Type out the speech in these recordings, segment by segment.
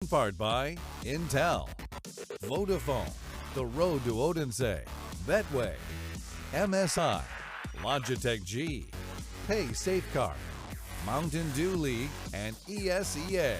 Powered by Intel, Vodafone, The Road to Odense, Betway, MSI, Logitech G, Pay Safeguard, Mountain Dew League, and ESEA.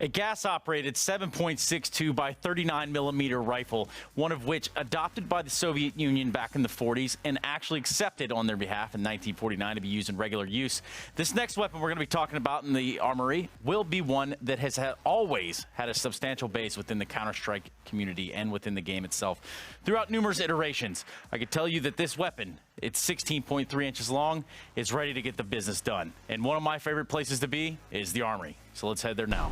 A gas-operated 7.62 by 39mm rifle, one of which adopted by the Soviet Union back in the 40s and actually accepted on their behalf in 1949 to be used in regular use. This next weapon we're going to be talking about in the armory will be one that has always had a substantial base within the Counter-Strike community and within the game itself. Throughout numerous iterations, I can tell you that this weapon, it's 16.3 inches long, is ready to get the business done. And one of my favorite places to be is the armory. So let's head there now.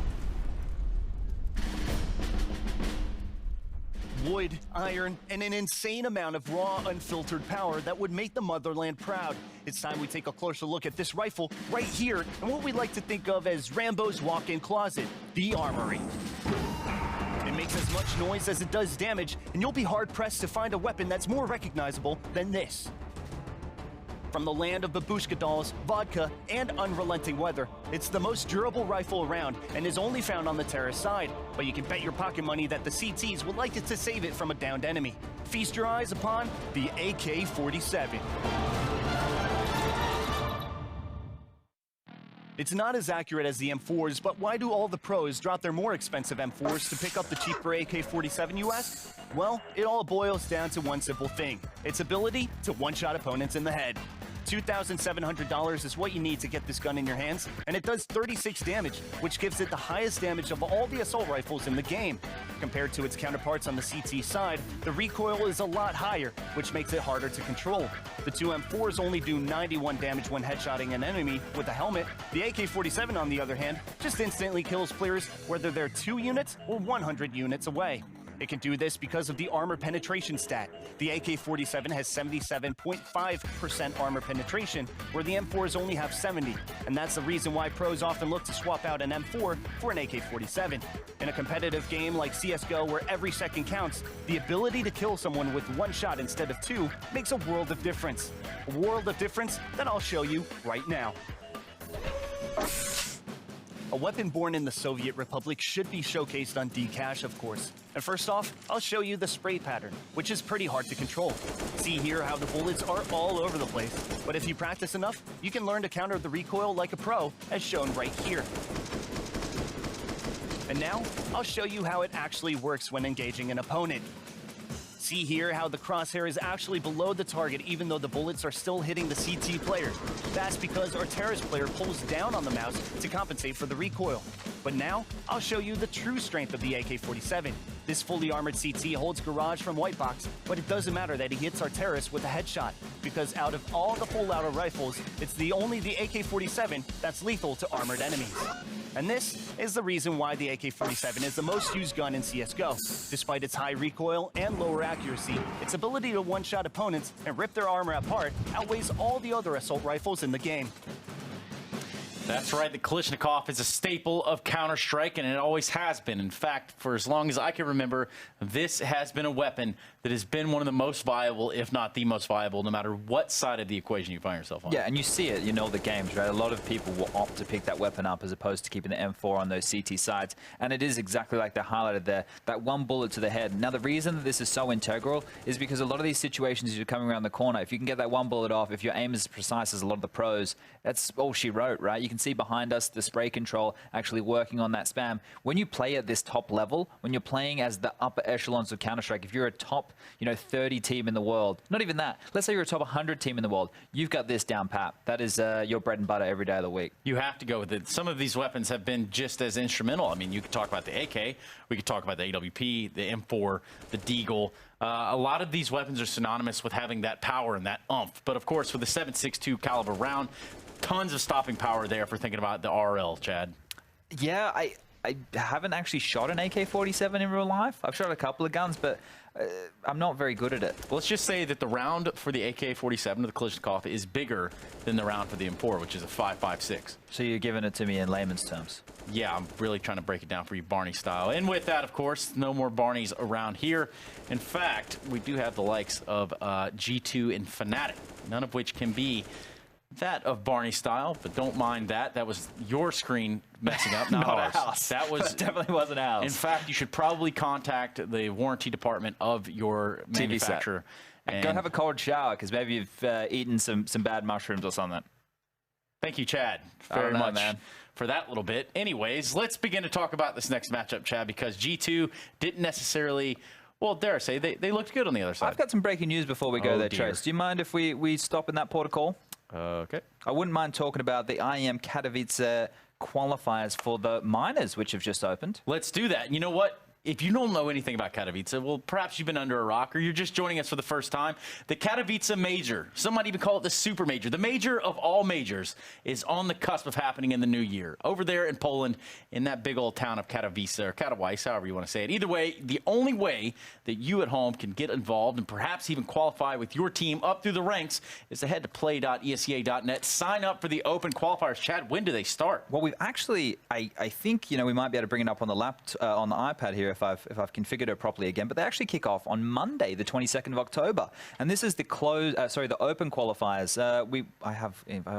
Wood, iron, and an insane amount of raw, unfiltered power that would make the motherland proud. It's time we take a closer look at this rifle right here and what we like to think of as Rambo's walk-in closet, the armory. It makes as much noise as it does damage, and you'll be hard-pressed to find a weapon that's more recognizable than this. From the land of babushka dolls, vodka, and unrelenting weather, it's the most durable rifle around and is only found on the terrorist side. But you can bet your pocket money that the CTs would like it to save it from a downed enemy. Feast your eyes upon the AK-47. It's not as accurate as the M4s, but why do all the pros drop their more expensive M4s to pick up the cheaper AK-47, you ask? Well, it all boils down to one simple thing: its ability to one-shot opponents in the head. $2,700 is what you need to get this gun in your hands, and it does 36 damage, which gives it the highest damage of all the assault rifles in the game. Compared to its counterparts on the CT side, the recoil is a lot higher, which makes it harder to control. The two M4s only do 91 damage when headshotting an enemy with a helmet. The AK-47, on the other hand, just instantly kills players whether they're 2 units or 100 units away. It can do this because of the armor penetration stat. The AK-47 has 77.5% armor penetration, where the M4s only have 70, and that's the reason why pros often look to swap out an M4 for an AK-47. In a competitive game like CSGO, where every second counts, the ability to kill someone with one shot instead of 2 makes a world of difference. A world of difference that I'll show you right now. A weapon born in the Soviet Republic should be showcased on Dcash, of course. And first off, I'll show you the spray pattern, which is pretty hard to control. See here how the bullets are all over the place. But if you practice enough, you can learn to counter the recoil like a pro, as shown right here. And now, I'll show you how it actually works when engaging an opponent. See here how the crosshair is actually below the target even though the bullets are still hitting the CT player. That's because our terrorist player pulls down on the mouse to compensate for the recoil. But now, I'll show you the true strength of the AK-47. This fully armored CT holds Garage from White Box, but it doesn't matter that he hits our terrorist with a headshot, because out of all the full auto rifles, it's only the AK-47 that's lethal to armored enemies. And this is the reason why the AK-47 is the most used gun in CSGO. Despite its high recoil and lower accuracy, its ability to one-shot opponents and rip their armor apart outweighs all the other assault rifles in the game. That's right, the Kalashnikov is a staple of Counter-Strike, and it always has been. In fact, for as long as I can remember, this has been a weapon that has been one of the most viable, if not the most viable, no matter what side of the equation you find yourself on. Yeah, and you see it, you know the games, right? A lot of people will opt to pick that weapon up as opposed to keeping the M4 on those CT sides, and it is exactly like they highlighted there, that one bullet to the head. Now, the reason that this is so integral is because a lot of these situations as you're coming around the corner, if you can get that one bullet off, if your aim is as precise as a lot of the pros, that's all she wrote, right? You can see behind us the spray control actually working on that spam. When you play at this top level, when you're playing as the upper echelons of Counter-Strike, if you're a top, 30 team in the world, not even that, let's say you're a top 100 team in the world, you've got this down pat. That is your bread and butter every day of the week. You have to go with it. Some of these weapons have been just as instrumental. I mean, you could talk about the AK, we could talk about the AWP, the M4, the Deagle. A lot of these weapons are synonymous with having that power and that oomph. But of course, with the 7.62 caliber round, tons of stopping power there for thinking about the RL, Chad. Yeah, I haven't actually shot an AK-47 in real life. I've shot a couple of guns, but I'm not very good at it. Well, let's just say that the round for the AK-47 of the Kalashnikov is bigger than the round for the M4, which is a 5.56. So you're giving it to me in layman's terms. Yeah, I'm really trying to break it down for you Barney style. And with that, of course, no more Barneys around here. In fact, we do have the likes of G2 and Fnatic, none of which can be that of Barney style, but don't mind that. That was your screen messing up, not ours. Ours. That was That definitely wasn't ours. In fact, you should probably contact the warranty department of your manufacturer. And go have a cold shower because maybe you've eaten some bad mushrooms or something. Thank you, Chad, I don't very know, much man. for that little bit. Anyways, let's begin to talk about this next matchup, Chad, because G2 didn't necessarily, well, dare I say, they looked good on the other side. I've got some breaking news before we go there, dear. Trace. Do you mind if we stop in that port of call? Okay. I wouldn't mind talking about the Iem Katowice qualifiers for the minors, which have just opened. Let's do that. You know what? If you don't know anything about Katowice, well, perhaps you've been under a rock or you're just joining us for the first time. The Katowice Major, some might even call it the Super Major, the major of all majors, is on the cusp of happening in the new year. Over there in Poland, in that big old town of Katowice, or Katowice, however you want to say it. Either way, the only way that you at home can get involved and perhaps even qualify with your team up through the ranks is to head to play.esea.net, sign up for the open qualifiers. Chad, when do they start? Well, we've actually, I think, you know, we might be able to bring it up on the on the iPad here if I've configured it properly again, but they actually kick off on Monday, the 22nd of October, and this is the the open qualifiers. I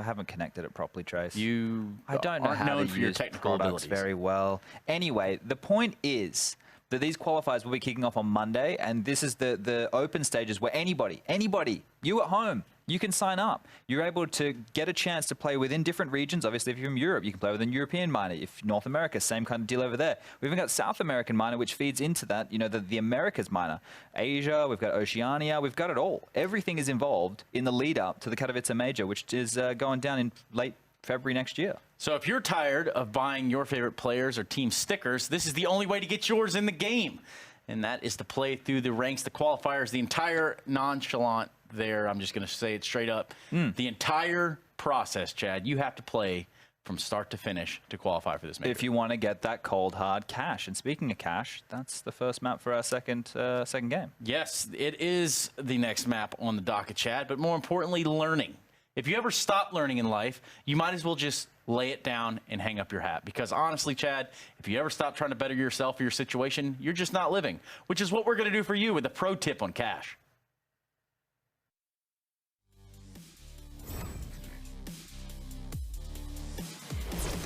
haven't connected it properly, Trace. I don't know how to use technical products abilities very well. Anyway, the point is that these qualifiers will be kicking off on Monday, and this is the open stages where anybody, you at home, you can sign up. You're able to get a chance to play within different regions. Obviously, if you're from Europe, you can play within European minor. If North America, same kind of deal over there. We've even got South American minor, which feeds into that, you know, the Americas minor. Asia, we've got Oceania, we've got it all. Everything is involved in the lead up to the Katowice Major, which is going down in late February next year. So if you're tired of buying your favorite players or team stickers, this is the only way to get yours in the game. And that is to play through the ranks, the qualifiers, the entire nonchalant there. I'm just going to say it straight up. The entire process, Chad, you have to play from start to finish to qualify for this major. If you want to get that cold, hard cash. And speaking of cash, that's the first map for our second game. Yes, it is the next map on the docket, Chad, but more importantly, learning. If you ever stop learning in life, you might as well just lay it down and hang up your hat. Because honestly, Chad, if you ever stop trying to better yourself or your situation, you're just not living, which is what we're going to do for you with a pro tip on cash.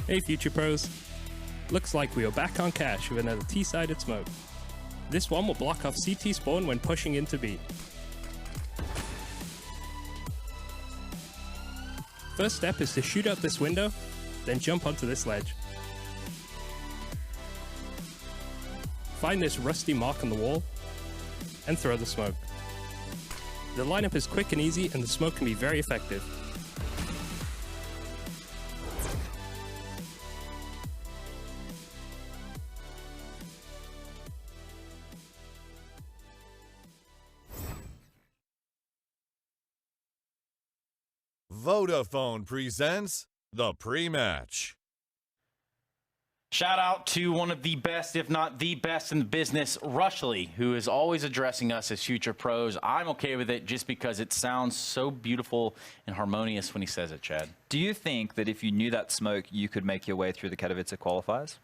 Hey Future Pros, looks like we are back on cash with another T-sided smoke. This one will block off CT spawn when pushing into B. First step is to shoot out this window, then jump onto this ledge. Find this rusty mark on the wall, and throw the smoke. The lineup is quick and easy, and the smoke can be very effective. Vodafone presents the pre-match. Shout out to one of the best, if not the best in the business, Rushley, who is always addressing us as future pros. I'm okay with it just because it sounds so beautiful and harmonious when he says it, Chad. Do you think that if you knew that smoke, you could make your way through the Katowice qualifiers?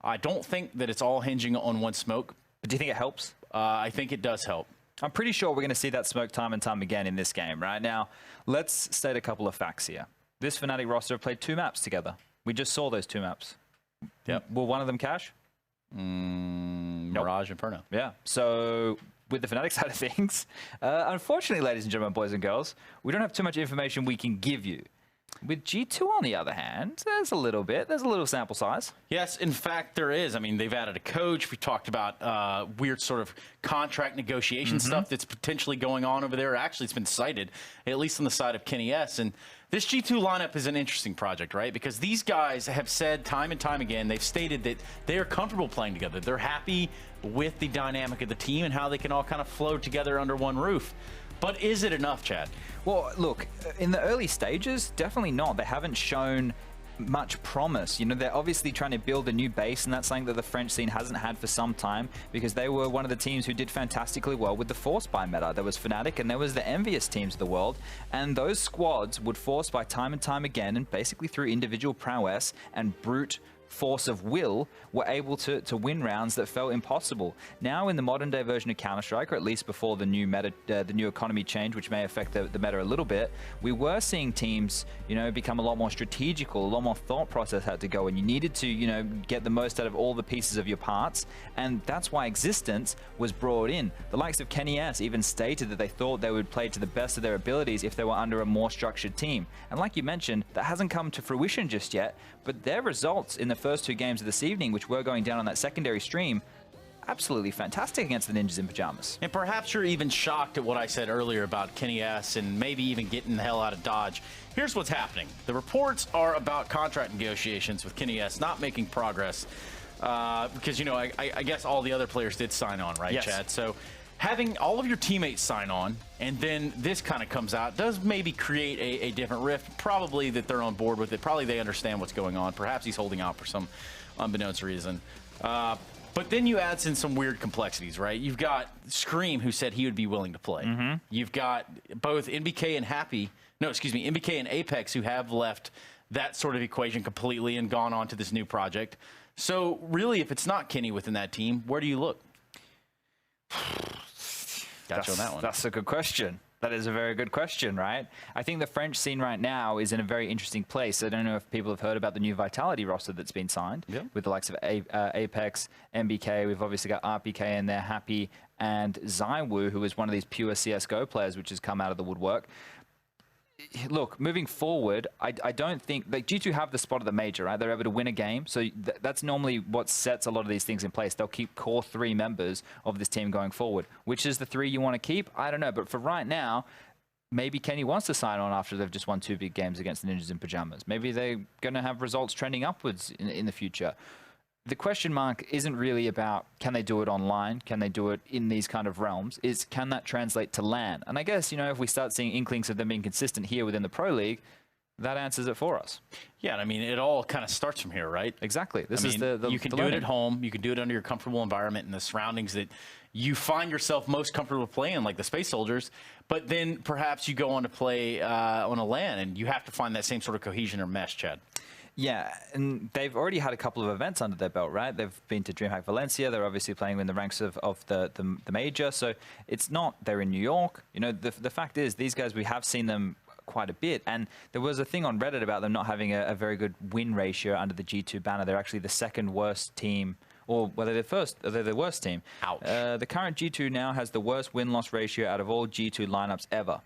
I don't think that it's all hinging on one smoke. But do you think it helps? I think it does help. I'm pretty sure we're going to see that smoke time and time again in this game, right? Now, let's state a couple of facts here. This Fnatic roster have played 2 maps together. We just saw those 2 maps. Yep. Will one of them cash? Mirage Inferno. Yeah. So with the Fnatic side of things, unfortunately, ladies and gentlemen, boys and girls, we don't have too much information we can give you. With G2, on the other hand, there's a little bit. There's a little sample size. Yes, in fact, there is. I mean, they've added a coach. We talked about weird sort of contract negotiation stuff that's potentially going on over there. Actually, it's been cited, at least on the side of Kenny S. And this G2 lineup is an interesting project, right? Because these guys have said time and time again, they've stated that they are comfortable playing together. They're happy with the dynamic of the team and how they can all kind of flow together under one roof. But is it enough, Chad? Well, look, in the early stages, definitely not. They haven't shown much promise. You know, they're obviously trying to build a new base, and that's something that the French scene hasn't had for some time, because they were one of the teams who did fantastically well with the force buy meta. There was Fnatic and there was the envious teams of the world, and those squads would force buy time and time again, and basically through individual prowess and brute force of will were able to win rounds that felt impossible. Now in the modern day version of Counter-Strike, or at least before the new meta, the new economy change, which may affect the meta a little bit, we were seeing teams, you know, become a lot more strategical, a lot more thought process had to go, and you needed to, you know, get the most out of all the pieces of your parts, and that's why Existence was brought in. The likes of Kenny S even stated that they thought they would play to the best of their abilities if they were under a more structured team. And like you mentioned, that hasn't come to fruition just yet, but their results in the first 2 games of this evening, which were going down on that secondary stream, absolutely fantastic against the Ninjas in Pajamas. And perhaps you're even shocked at what I said earlier about Kenny S and maybe even getting the hell out of Dodge. Here's what's happening. The reports are about contract negotiations with Kenny S not making progress because, you know, I guess all the other players did sign on, right, yes. Chad? So having all of your teammates sign on and then this kind of comes out does maybe create a different rift. Probably that they're on board with it. Probably they understand what's going on. Perhaps he's holding out for some unbeknownst reason. But then you add in some weird complexities, right? You've got Scream, who said he would be willing to play. Mm-hmm. You've got both NBK and Apex, who have left that sort of equation completely and gone on to this new project. So really, if it's not Kenny within that team, where do you look? Got you on that one. That's a good question. That is a very good question, right? I think the French scene right now is in a very interesting place. I don't know if people have heard about the new Vitality roster that's been signed with the likes of Apex, MBK. We've obviously got RPK in there, Happy, and Zywoo, who is one of these pure CSGO players, which has come out of the woodwork. Look, moving forward, I don't think... Like, G2 have the spot at the major, right? They're able to win a game, so that's normally what sets a lot of these things in place. They'll keep core 3 members of this team going forward. Which is the 3 you want to keep? I don't know, but for right now, maybe Kenny wants to sign on after they've just won 2 big games against the Ninjas in Pajamas. Maybe they're going to have results trending upwards in the future. The question mark isn't really about can they do it online, can they do it in these kind of realms, is can that translate to LAN? And I guess, you know, if we start seeing inklings of them being consistent here within the Pro League, that answers it for us. Yeah, I mean, it all kind of starts from here, right? Exactly. This is the you can do it at home, you can do it under your comfortable environment and the surroundings that you find yourself most comfortable playing, like the Space Soldiers, but then perhaps you go on to play on a LAN, and you have to find that same sort of cohesion or mesh, Chad. Yeah, and they've already had a couple of events under their belt, right? They've been to DreamHack Valencia. They're obviously playing in the ranks of the major. So it's not they're in New York. You know, the fact is these guys, we have seen them quite a bit. And there was a thing on Reddit about them not having a very good win ratio under the G2 banner. They're actually the 2nd worst team. Or whether they're the worst team. Ouch. The current G2 now has the worst win-loss ratio out of all G2 lineups ever.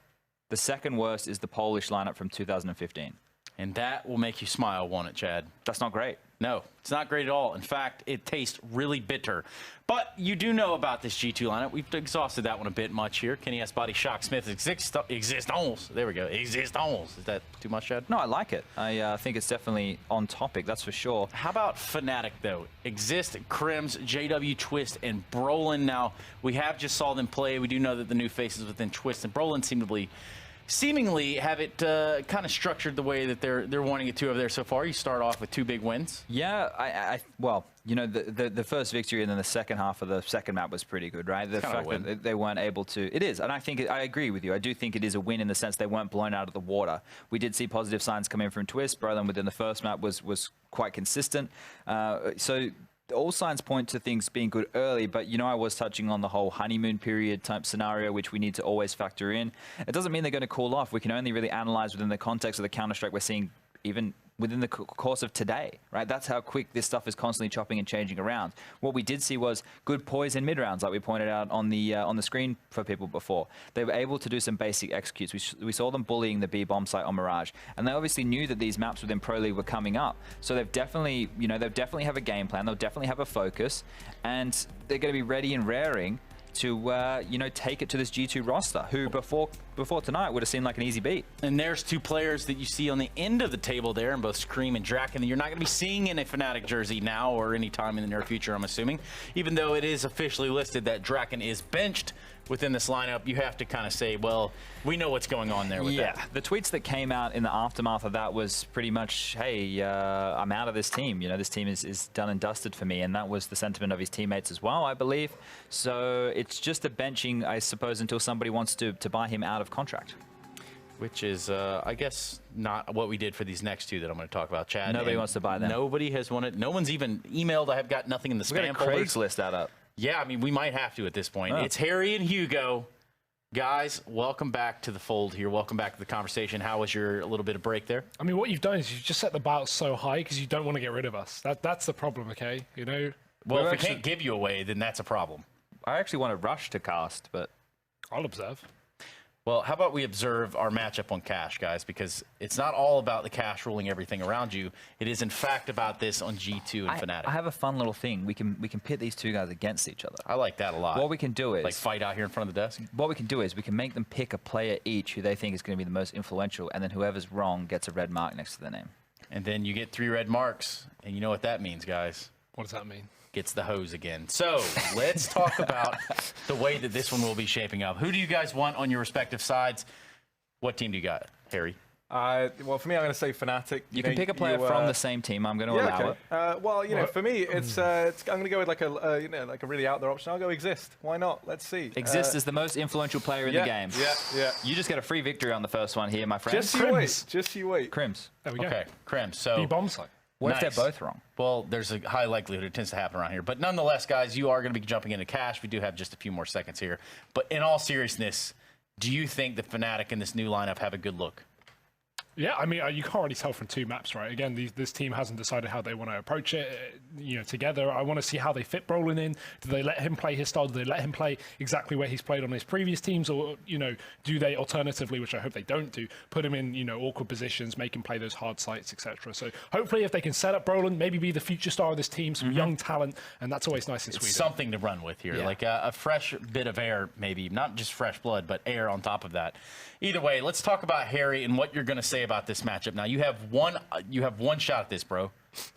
The 2nd worst is the Polish lineup from 2015. And that will make you smile, won't it, Chad? That's not great. No, it's not great at all. In fact, it tastes really bitter. But you do know about this G2 lineup. We've exhausted that one a bit much here. Kenny S, Body, Shock, Smith, Existence. There we go. Existence. Is that too much, Chad? No, I like it. I think it's definitely on topic, that's for sure. How about Fnatic, though? Exist, Crims, JW, Twist, and Brolin. Now, we have just saw them play. We do know that the new faces within Twist and Brolin seemingly have it kind of structured the way that they're wanting it to over there so far. You start off with 2 big wins. Yeah, well, you know, the first victory and then the second half of the second map was pretty good, right? The fact that they weren't able to... It is, and I agree with you. I do think it is a win in the sense they weren't blown out of the water. We did see positive signs come in from Twist. Brolin within the first map was quite consistent. So... all signs point to things being good early, but, you know, I was touching on the whole honeymoon period type scenario, which we need to always factor in. It doesn't mean they're going to cool off. We can only really analyze within the context of the Counter-Strike we're seeing even within the course of today, right? That's how quick this stuff is constantly chopping and changing around. What we did see was good poise in mid-rounds, like we pointed out on the screen for people before. They were able to do some basic executes. We saw them bullying the B bomb site on Mirage, and they obviously knew that these maps within Pro League were coming up. So they've definitely, you know, they've definitely have a game plan. They'll definitely have a focus, and they're going to be ready and raring to, you know, take it to this G2 roster, who before tonight would have seemed like an easy beat. And there's 2 players that you see on the end of the table there, in both Scream and Draken, that you're not going to be seeing in a Fnatic jersey now or any time in the near future, I'm assuming. Even though it is officially listed that Draken is benched within this lineup, you have to kind of say, well, we know what's going on there with that. The tweets that came out in the aftermath of that was pretty much, hey, I'm out of this team. You know, this team is done and dusted for me. And that was the sentiment of his teammates as well, I believe. So it's just a benching, I suppose, until somebody wants to buy him out of contract. Which is, I guess, not what we did for these next two that I'm going to talk about, Chad. Nobody wants to buy them. Nobody has won it. No one's even emailed. I have got nothing in the We got a spam folders. Craigslist that up. Yeah, I mean, we might have to at this point. Oh. It's Harry and Hugo. Guys, welcome back to the fold here. Welcome back to the conversation. How was your little bit of break there? I mean, what you've done is you've just set the bar so high because you don't want to get rid of us. That's the problem, okay? You know? Well, if we can't give you away, then that's a problem. I actually want to rush to cast, but I'll observe. Well, how about we observe our matchup on Cash, guys, because it's not all about the Cash ruling everything around you. It is, in fact, about this on G2 and Fnatic. I have a fun little thing. We can pit these two guys against each other. I like that a lot. What we can do is like fight out here in front of the desk? What we can do is we can make them pick a player each who they think is going to be the most influential, and then whoever's wrong gets a red mark next to their name. And then you get 3 red marks, and you know what that means, guys. What does that mean? Gets the hose again. So let's talk about the way that this one will be shaping up. Who do you guys want on your respective sides? What team do you got, Harry? Well, for me, I'm going to say Fnatic. You can pick a player from the same team. I'm going to allow it. Well, you know, for me, it's I'm going to go with like a you know, like a really out there option. I'll go Exist. Why not? Let's see. Exist is the most influential player in the game. Yeah. You just get a free victory on the first one here, my friend. Just you wait. Just you wait. Crims. There we go. Okay, Krem. So The bomb site. What Nice. if they're both wrong? well, there's a high likelihood it tends to happen around here. But nonetheless, guys, you are going to be jumping into Cash. We do have just a few more seconds here. But in all seriousness, do you think the Fnatic in this new lineup have a good look? Yeah, I mean, you can't really tell from 2 maps, right? Again, this team hasn't decided how they want to approach it, you know, together. I want to see how they fit Brolin in. Do they let him play his style? Do they let him play exactly where he's played on his previous teams? Or, you know, do they alternatively, which I hope they don't do, put him in, you know, awkward positions, make him play those hard sites, etc. So hopefully if they can set up Brolin, maybe be the future star of this team, some young talent, and that's always nice in Sweden. Something to run with here, Yeah. like a fresh bit of air, maybe. Not just fresh blood, but air on top of that. Either way, let's talk about Harry and what you're going to say about this matchup. Now, you have one shot at this, bro.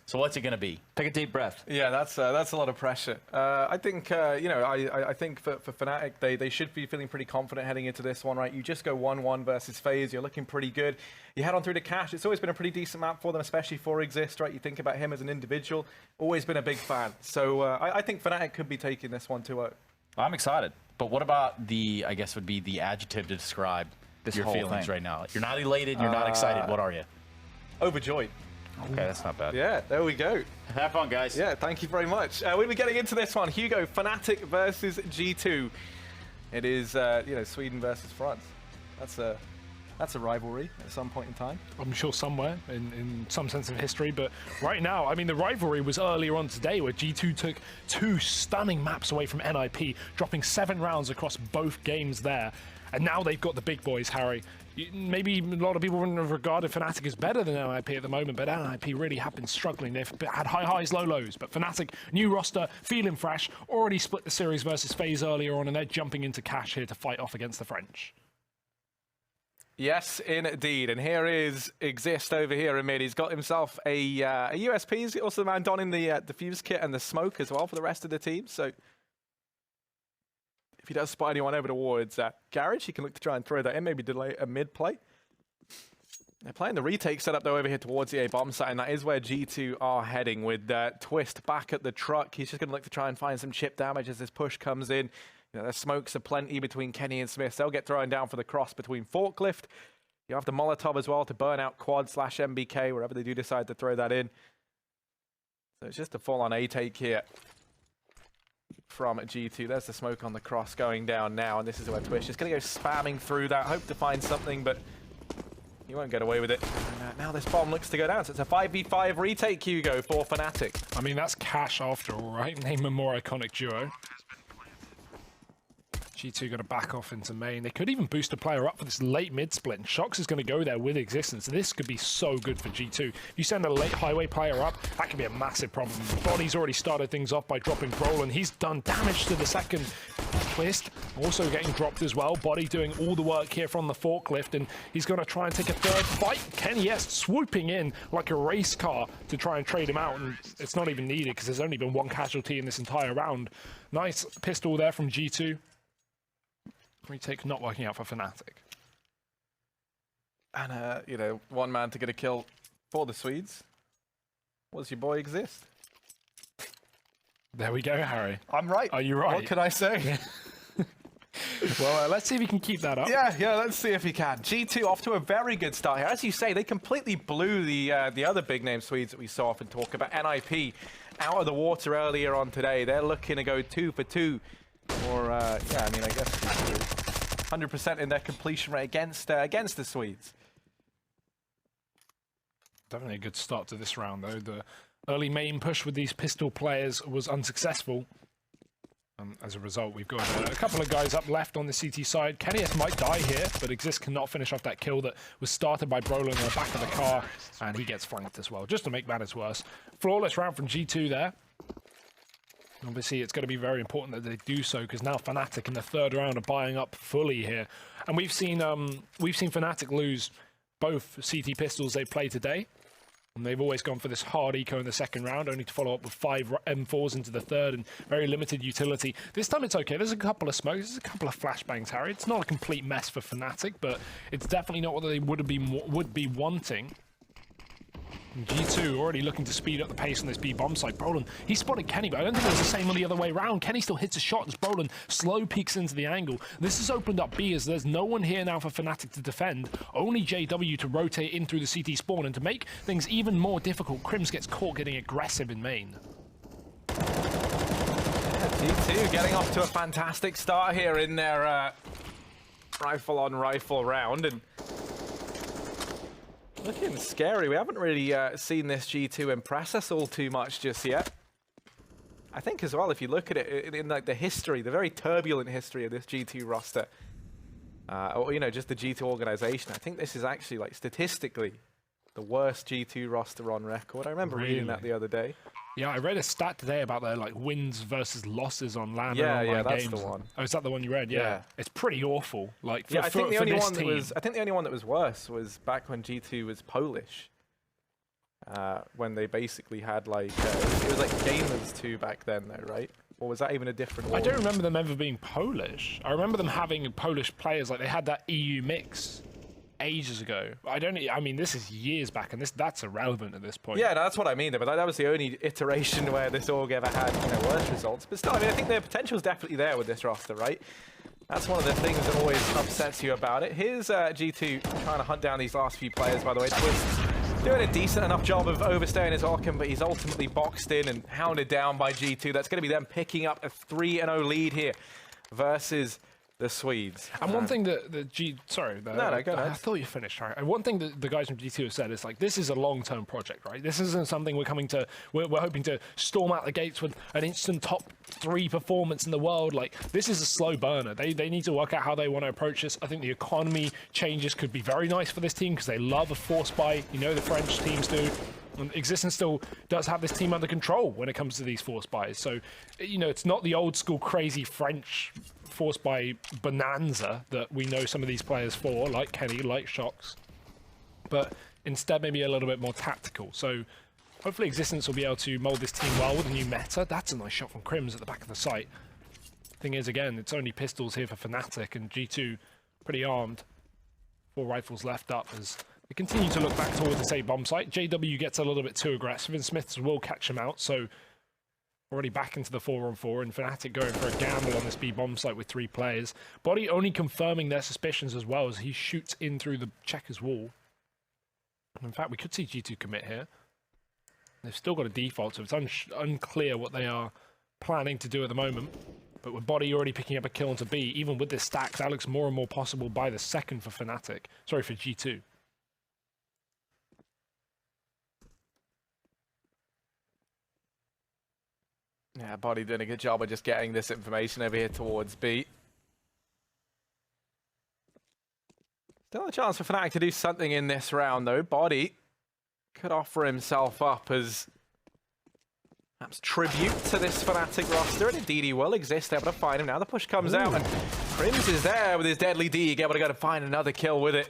So what's it going to be? Take a deep breath. Yeah, that's a lot of pressure. I think you know, I think for Fnatic they should be feeling pretty confident heading into this one, right? You just go 1-1 versus FaZe. You're looking pretty good. You head on through to Cash. It's always been a pretty decent map for them, especially for Exist, right? You think about him as an individual. Always been a big fan. So I think Fnatic could be taking this one 2-0. I'm excited. But what about the, I guess would be the adjective to describe This your whole feelings thing. right now? You're not elated, you're not excited. What are you? Overjoyed. Okay, that's not bad. Yeah, there we go. Have fun, guys. Yeah, thank you very much. We'll be getting into this one. Hugo, Fnatic versus G2. It is, you know, Sweden versus France. That's a rivalry at some point in time. I'm sure somewhere in some sense of history, but right now, I mean, the rivalry was earlier on today where G2 took 2 stunning maps away from NIP, dropping 7 rounds across both games there. And now they've got the big boys, Harry. Maybe a lot of people wouldn't have regarded Fnatic as better than NIP at the moment, but NIP really have been struggling. They've had high highs, low lows, but Fnatic, new roster, feeling fresh, already split the series versus FaZe earlier on, and they're jumping into Cash here to fight off against the French. Yes, indeed. And here is Exist over here in mid. He's got himself a USP. He's also the man donning the defuse kit and the smoke as well for the rest of the team. So if he does spot anyone over towards Garage, he can look to try and throw that in, maybe delay a mid play. They're playing the retake setup though over here towards the A bomb site, and that is where G2 are heading with Twist back at the truck. He's just going to look to try and find some chip damage as this push comes in. You know, there's smokes aplenty between Kenny and Smith. They'll get thrown down for the cross between Forklift. You have the Molotov as well to burn out Quad / MBK, wherever they do decide to throw that in. So it's just a full-on A-take here from G2. There's the smoke on the cross going down now, and this is where Twitch is going to go spamming through that. Hope to find something, but he won't get away with it. And now this bomb looks to go down, so it's a 5v5 retake, Hugo, for Fnatic. I mean, that's Cash after all, right? Name a more iconic duo. G2 going to back off into main. They could even boost a player up for this late mid split. And Shox is going to go there with Existence. This could be so good for G2. If you send a late highway player up, that could be a massive problem. Body's already started things off by dropping Brolin. He's done damage to the second Twist. Also getting dropped as well. Body doing all the work here from the Forklift. And he's going to try and take a third fight. Kenny, yes, swooping in like a race car to try and trade him out. And it's not even needed because there's only been 1 casualty in this entire round. Nice pistol there from G2. Retake not working out for Fnatic. And, you know, 1 man to get a kill for the Swedes. What's your boy Exist? There we go, Harry. I'm right. Are you right? What can I say? Well, let's see if he can keep that up. Yeah, let's see if he can. G2 off to a very good start here. As you say, they completely blew the other big name Swedes that we so often talk about. NIP out of the water earlier on today. They're looking to go 2 for 2. Or, yeah, I mean, I guess 100% in their completion rate against the Swedes. Definitely a good start to this round, though. The early main push with these pistol players was unsuccessful. As a result, we've got a couple of guys up left on the CT side. Kenny's might die here, but Exist cannot finish off that kill that was started by Brolin in the back of the car, and he gets flanked as well, just to make matters worse. Flawless round from G2 there. Obviously, it's going to be very important that they do so, because now Fnatic in the third round are buying up fully here. And we've seen Fnatic lose both CT pistols they played today. And they've always gone for this hard eco in the second round, only to follow up with 5 M4s into the third and very limited utility. This time it's okay. There's a couple of smokes, there's a couple of flashbangs, Harry. It's not a complete mess for Fnatic, but it's definitely not what they would be wanting. G2 already looking to speed up the pace on this B bomb site. Brolin, he spotted Kenny, but I don't think it was the same on the other way around. Kenny still hits a shot as Brolin slow peeks into the angle. This has opened up B as there's no one here now for Fnatic to defend. Only JW to rotate in through the CT spawn, and to make things even more difficult, Crims gets caught getting aggressive in main. Yeah, G2 getting off to a fantastic start here in their rifle-on-rifle round, and looking scary. We haven't really seen this G2 impress us all too much just yet. I think as well, if you look at it in like the history, the very turbulent history of this G2 roster, or you know, just the G2 organization, I think this is actually like statistically the worst G2 roster on record. I remember reading that the other day. Yeah, I read a stat today about their like wins versus losses on LAN yeah, and online that's games. the one. Oh, is that the one you read? Yeah. It's pretty awful. Like, I think the only one that team. was. I think the only one that was worse was back when G2 was Polish. When they basically had like it was like Gamers 2 back then, though, right? Or was that even a different one? I don't remember them ever being Polish. I remember them having Polish players, like they had that EU mix ages ago. I mean, this is years back, and that's irrelevant at this point. Yeah, no, that's what I mean. But that was the only iteration where this org ever had, you know, worse results. But still, I mean, I think the potential is definitely there with this roster, right? That's one of the things that always upsets you about it. Here's G2 trying to hunt down these last few players, by the way. Twist doing a decent enough job of overstaying his Arkham, but he's ultimately boxed in and hounded down by G2. That's going to be them picking up a 3-0 lead here versus the Swedes. And one thing that sorry, no, go ahead. I thought you finished. Right. And one thing that the guys from G2 have said is like, this is a long-term project, right? This isn't something we're hoping to storm out the gates with an instant top 3 performance in the world. Like, this is a slow burner. They need to work out how they want to approach this. I think the economy changes could be very nice for this team because they love a force buy. You know, the French teams do. And Existence still does have this team under control when it comes to these force buys. So, you know, it's not the old school crazy French force buy bonanza that we know some of these players for, like Kenny, like Shocks, but instead maybe a little bit more tactical. So hopefully Existence will be able to mold this team well with a new meta. That's a nice shot from Crims at the back of the site. Thing is, again, it's only pistols here for Fnatic, and G2 pretty armed. 4 rifles left up as they continue to look back towards this A bomb site. JW gets a little bit too aggressive, and Smiths will catch him out. So already back into the 4-on-4, and Fnatic going for a gamble on this B bomb site with 3 players. Body only confirming their suspicions as well as he shoots in through the checkers wall. In fact, we could see G2 commit here. They've still got a default, so it's unclear what they are planning to do at the moment. But with Body already picking up a kill onto B, even with this stack, that looks more and more possible by the second for Fnatic. Sorry, for G2. Yeah, Body doing a good job of just getting this information over here towards B. Still a chance for Fnatic to do something in this round, though. Body could offer himself up as perhaps tribute to this Fnatic roster, and indeed he will exist, able to find him now. The push comes out, and Crims is there with his deadly D, able to go to find another kill with it.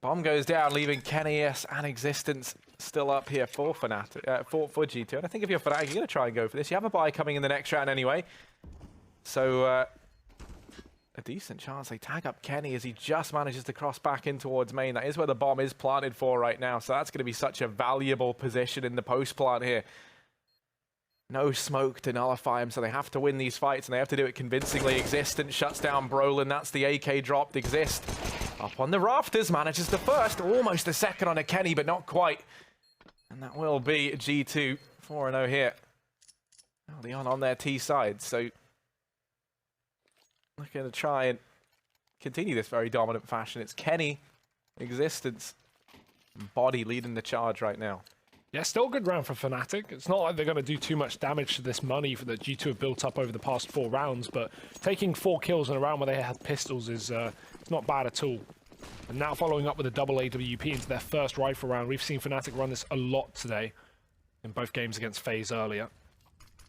Bomb goes down, leaving Kenny S and Existence still up here for Fnatic, for G2. And I think if you're Fnatic, you're going to try and go for this. You have a buy coming in the next round anyway. So a decent chance they tag up Kenny as he just manages to cross back in towards main. That is where the bomb is planted for right now. So that's going to be such a valuable position in the post plant here. No smoke to nullify him, so they have to win these fights, and they have to do it convincingly. Existent shuts down Brolin. That's the AK dropped. Exist up on the rafters, manages the first, almost the second on a Kenny, but not quite. And that will be G2 4-0 here. Leon on their T side, so looking to try and continue this very dominant fashion. It's Kenny, Existence, and Body leading the charge right now. Yeah, still a good round for Fnatic. It's not like they're going to do too much damage to this money for the G2 have built up over the past 4 rounds, but taking 4 kills in a round where they had pistols is it's not bad at all. And now following up with a double AWP into their first rifle round. We've seen Fnatic run this a lot today in both games against FaZe earlier.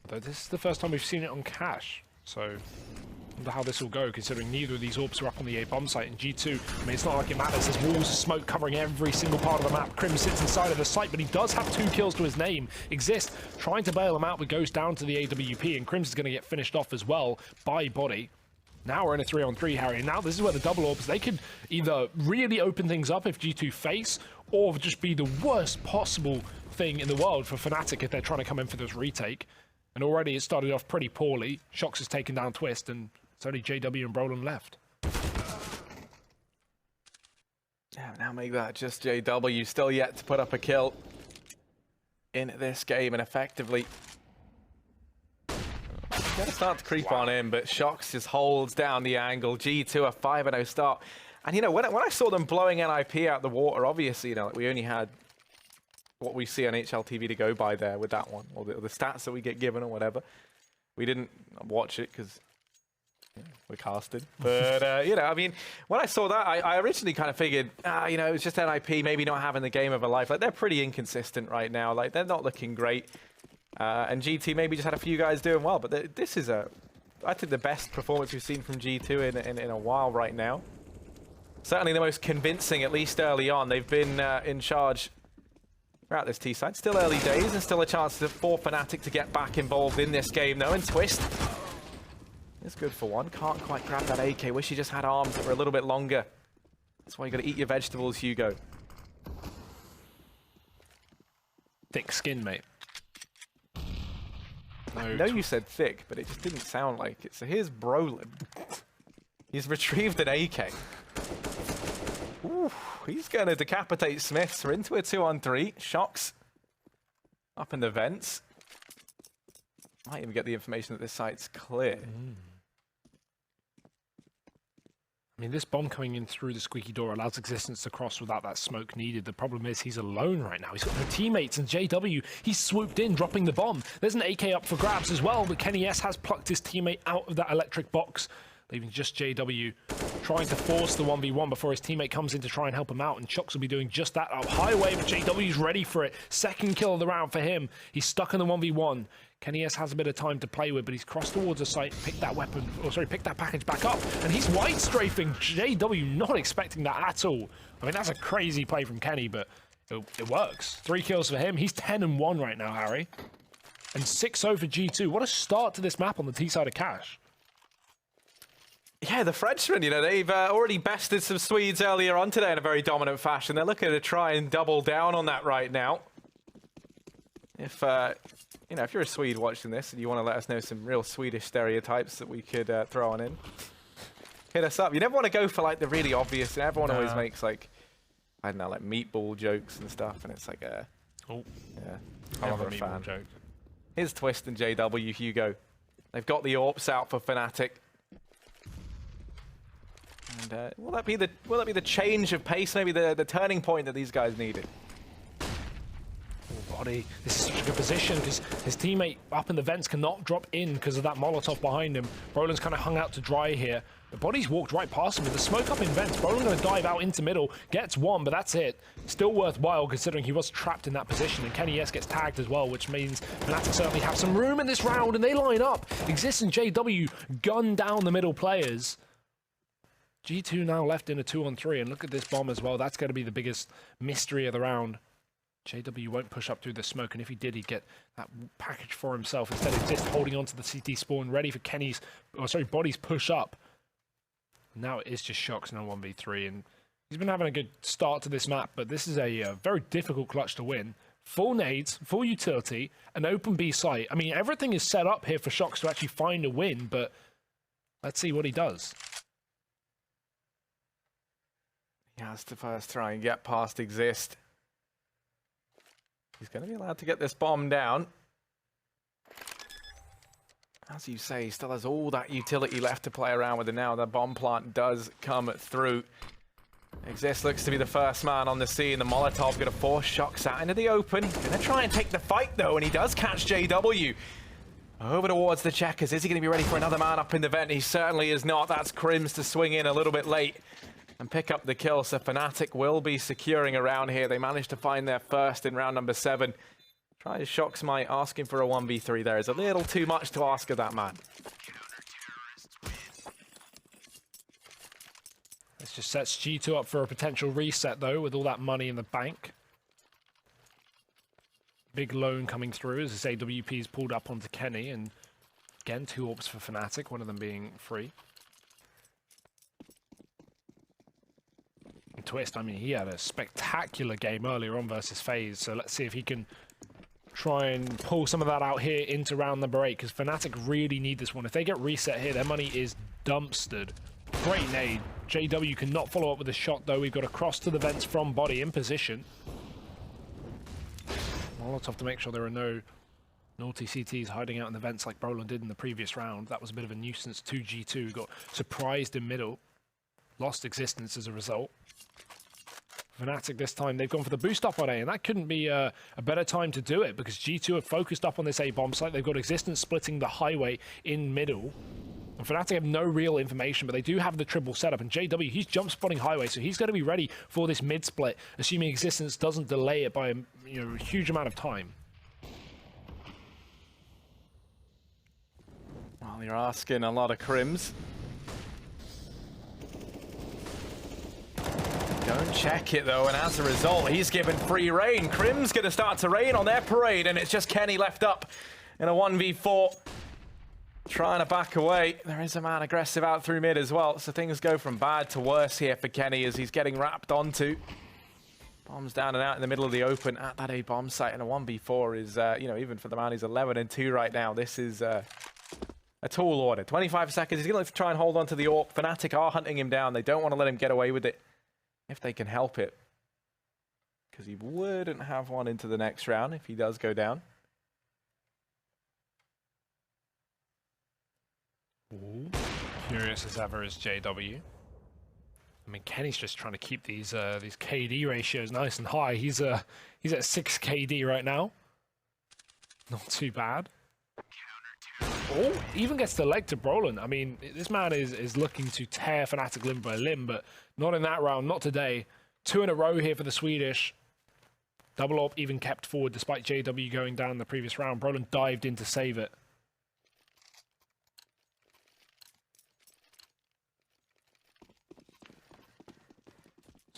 Though this is the first time we've seen it on Cash, so I wonder how this will go, considering neither of these orbs are up on the A bomb site. In G2, I mean, it's not like it matters. There's walls of smoke covering every single part of the map. Crim sits inside of the site, but he does have 2 kills to his name. Exist trying to bail him out, but goes down to the AWP, and Crim's is going to get finished off as well by Body. Now we're in a 3-on-3, Harry. And now this is where the double orbs, they could either really open things up if G2 face, or just be the worst possible thing in the world for Fnatic if they're trying to come in for this retake. And already it started off pretty poorly. Shox has taken down Twist, and it's only JW and Brolin left. Yeah, now make that just JW. Still yet to put up a kill in this game, and effectively gonna start to creep on in, but Shox just holds down the angle. G2 a 5-0 start. And you know, when I saw them blowing NIP out the water, obviously, you know, like we only had what we see on HLTV to go by there with that one, or the stats that we get given or whatever. We didn't watch it because we're casted. But, you know, I mean, when I saw that, I originally kind of figured, you know, it was just NIP, maybe not having the game of a life. Like, they're pretty inconsistent right now. Like, they're not looking great. And GT maybe just had a few guys doing well. But this is, I think, the best performance we've seen from G2 in a while right now. Certainly the most convincing, at least early on. They've been in charge throughout this T side. Still early days and still a chance for Fnatic to get back involved in this game, though. And Twist is good for one. Can't quite grab that AK. Wish he just had arms that were a little bit longer. That's why you got to eat your vegetables, Hugo. Thick skin, mate. I know you said thick, but it just didn't sound like it. So here's Brolin. He's retrieved an AK. Ooh, he's going to decapitate Smiths. We're into a 2-on-3. Shox up in the vents. Might even get the information that this site's clear. I mean, this bomb coming in through the squeaky door allows Existence to cross without that smoke needed. The problem is he's alone right now. He's got no teammates, and JW, he's swooped in, dropping the bomb. There's an AK up for grabs as well, but Kenny S has plucked his teammate out of that electric box, leaving just JW trying to force the 1v1 before his teammate comes in to try and help him out, and Shox will be doing just that up highway, but JW's ready for it. Second kill of the round for him. He's stuck in the 1v1. Kenny S has a bit of time to play with, but he's crossed towards the site, picked that weapon, or sorry, picked that package back up, and he's wide strafing. JW not expecting that at all. I mean, that's a crazy play from Kenny, but it works. 3 kills for him. He's 10-1 right now, Harry. And 6-0 for G2. What a start to this map on the T side of Cash. Yeah, the Frenchmen, you know, they've already bested some Swedes earlier on today in a very dominant fashion. They're looking to try and double down on that right now. If, you know, if you're a Swede watching this and you want to let us know some real Swedish stereotypes that we could throw on in, hit us up. You never want to go for, like, the really obvious. And everyone always makes, like, I don't know, like meatball jokes and stuff. And it's like, oh, yeah, I love never a meatball joke. Here's Twist and JW, Hugo. They've got the AWPs out for Fnatic. And will that be the change of pace, maybe the turning point that these guys needed? Oh, Body. This is such a good position because his teammate up in the vents cannot drop in because of that Molotov behind him. Brolin's kind of hung out to dry here. But Body's walked right past him with the smoke up in vents. Brolin going to dive out into middle, gets one, but that's it. Still worthwhile considering he was trapped in that position. And Kenny S gets tagged as well, which means Fnatic certainly have some room in this round, and they line up. Exist and JW gun down the middle players. G2 now left in a 2-on-3, and look at this bomb as well. That's going to be the biggest mystery of the round. JW won't push up through the smoke, and if he did, he'd get that package for himself. Instead, Exist holding onto the CT spawn, ready for Body's push up. Now it is just Shox now 1v3, and he's been having a good start to this map, but this is a very difficult clutch to win. full nades, full utility, an open B site. I mean, everything is set up here for Shox to actually find a win, but let's see what he does. He has to first try and get past Exist. He's going to be allowed to get this bomb down. As you say, he still has all that utility left to play around with, and now the bomb plant does come through. Exist looks to be the first man on the scene. The Molotov going to force Shox out into the open. Going to try and take the fight, though, and he does catch JW. Over towards the checkers. Is he going to be ready for another man up in the vent? He certainly is not. That's Crims to swing in a little bit late and pick up the kill. So Fnatic will be securing around here. They managed to find their first in round number 7. Tries Shox might asking for a 1v3 there is a little too much to ask of that man. This just sets G2 up for a potential reset, though, with all that money in the bank. Big loan coming through as this AWP is pulled up onto Kenny, and again, 2 orbs for Fnatic, one of them being free. And Twist, I mean, he had a spectacular game earlier on versus FaZe, so let's see if he can try and pull some of that out here into round number 8, because Fnatic really need this one. If they get reset here, their money is dumpstered. Great nade. JW cannot follow up with a shot, though. We've got a cross to the vents from body in position. Molotov to make sure there are no naughty CTs hiding out in the vents like Brolin did in the previous round. That was a bit of a nuisance to G2. Got surprised in middle. Lost existence as a result. Fnatic this time, they've gone for the boost up on A, and that couldn't be a better time to do it, because G2 have focused up on this A bomb site. They've got existence splitting the highway in middle. And Fnatic have no real information, but they do have the triple setup. And JW, he's jump spotting highway, so he's going to be ready for this mid split, assuming existence doesn't delay it by a huge amount of time. Well, you're asking a lot of Crims. Don't check it, though, and as a result, he's given free reign. Crim's going to start to rain on their parade, and it's just Kenny left up in a 1v4. Trying to back away. There is a man aggressive out through mid as well, so things go from bad to worse here for Kenny as he's getting wrapped onto. Bombs down and out in the middle of the open at that A bomb site, and a 1v4 is, even for the man who's 11-2 right now, this is a tall order. 25 seconds, he's going to try and hold on to the AWP. Fnatic are hunting him down. They don't want to let him get away with it if they can help it, because he wouldn't have one into the next round if he does go down. Ooh. Curious as ever is JW. I mean, Kenny's just trying to keep these KD ratios nice and high. He's at 6 KD right now. Not too bad. Oh, even gets the leg to Brolin. I mean, this man is looking to tear Fnatic limb by limb, but not in that round, not today. 2 in a row here for the Swedish. Double AWP even kept forward despite JW going down the previous round. Brolin dived in to save it.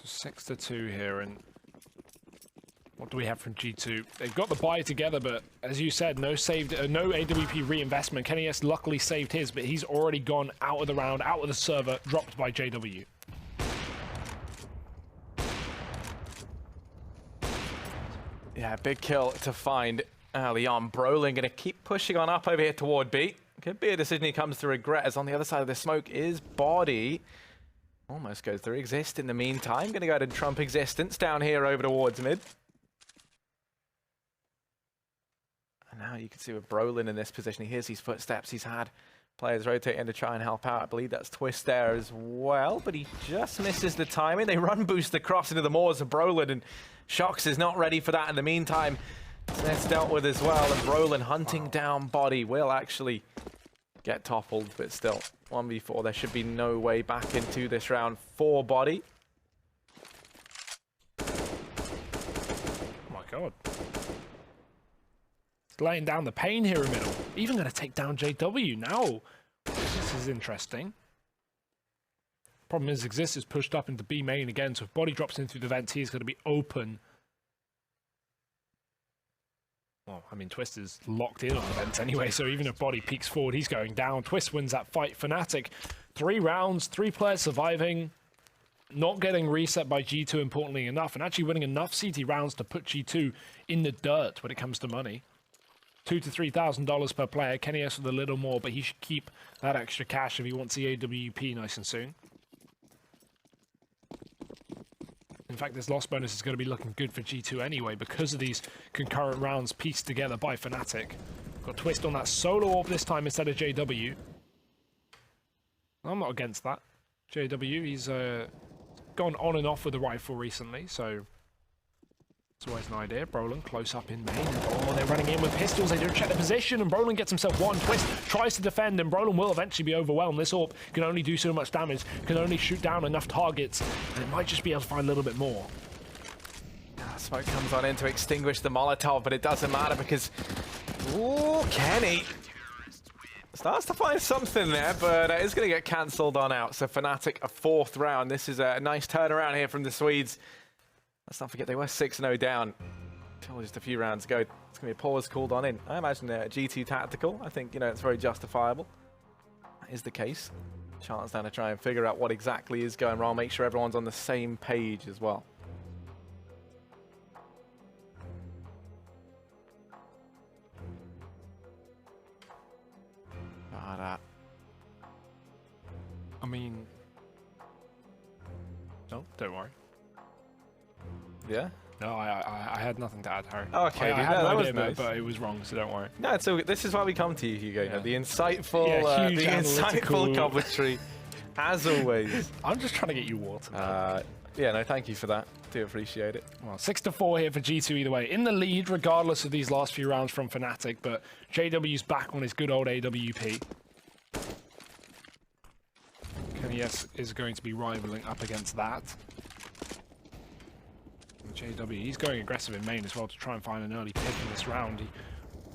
So 6-2 here, and what do we have from G2? They've got the buy together, but as you said, no AWP reinvestment. Kenny S luckily saved his, but he's already gone out of the round, out of the server, dropped by JW. Yeah, big kill to find early on. Brolin going to keep pushing on up over here toward B. Could be a decision he comes to regret, as on the other side of the smoke is Body. Almost goes through Exist in the meantime. Going to go ahead and trump Existence down here over towards mid. And now you can see with Brolin in this position, he hears these footsteps. He's had players rotating to try and help out. I believe that's Twist there as well, but he just misses the timing. They run boost across into the moors of Brolin, and Shox is not ready for that in the meantime. Smith's dealt with as well, and Brolin hunting down Body will actually get toppled, but still 1v4. There should be no way back into this round for Body. Oh my god. He's laying down the pain here in middle. Even going to take down JW now. This is interesting. Problem is, Exist is pushed up into B main again, so if Body drops in through the vent, he's going to be open. Well, I mean, Twist is locked in on the vents anyway, so even if Body peeks forward, he's going down. Twist wins that fight. Fnatic, 3 rounds, 3 players surviving. not getting reset by G2 importantly enough, and actually winning enough CT rounds to put G2 in the dirt when it comes to money. $2,000 to $3,000 per player. Kenny S with a little more, but he should keep that extra cash if he wants the AWP nice and soon. In fact, this loss bonus is going to be looking good for G2 anyway because of these concurrent rounds pieced together by Fnatic. Got Twist on that solo orb this time instead of JW. I'm not against that. JW, he's gone on and off with the rifle recently, so it's always an idea. Brolin close up in main. Oh, they're running in with pistols. They don't check the position, and Brolin gets himself one. Twist tries to defend, and Brolin will eventually be overwhelmed. This AWP can only do so much damage, can only shoot down enough targets, and it might just be able to find a little bit more. Smoke comes on in to extinguish the Molotov, but it doesn't matter because... Ooh, Kenny starts to find something there, but it's going to get cancelled on out. So Fnatic, a 4th round. This is a nice turnaround here from the Swedes. Let's not forget they were 6-0 down until just a few rounds ago. It's going to be a pause called on in. I imagine G2 tactical. I think, you know, it's very justifiable. That is the case. Chance now to try and figure out what exactly is going wrong. Make sure everyone's on the same page as well. I mean... No, don't worry. Yeah? No, I had nothing to add, Harry. Okay, I had that an was idea, nice. but it was wrong, so don't worry. No, so this is why we come to you, Hugo. Yeah. The insightful, Yeah, huge the analytical- insightful commentary, as always. I'm just trying to get you water. Yeah, no, thank you for that. Do appreciate it. Well, 6-4 here for G2 either way. In the lead, regardless of these last few rounds from Fnatic, but JW's back on his good old AWP. Kenny S is going to be rivaling up against that. And JW, he's going aggressive in main as well to try and find an early pick in this round.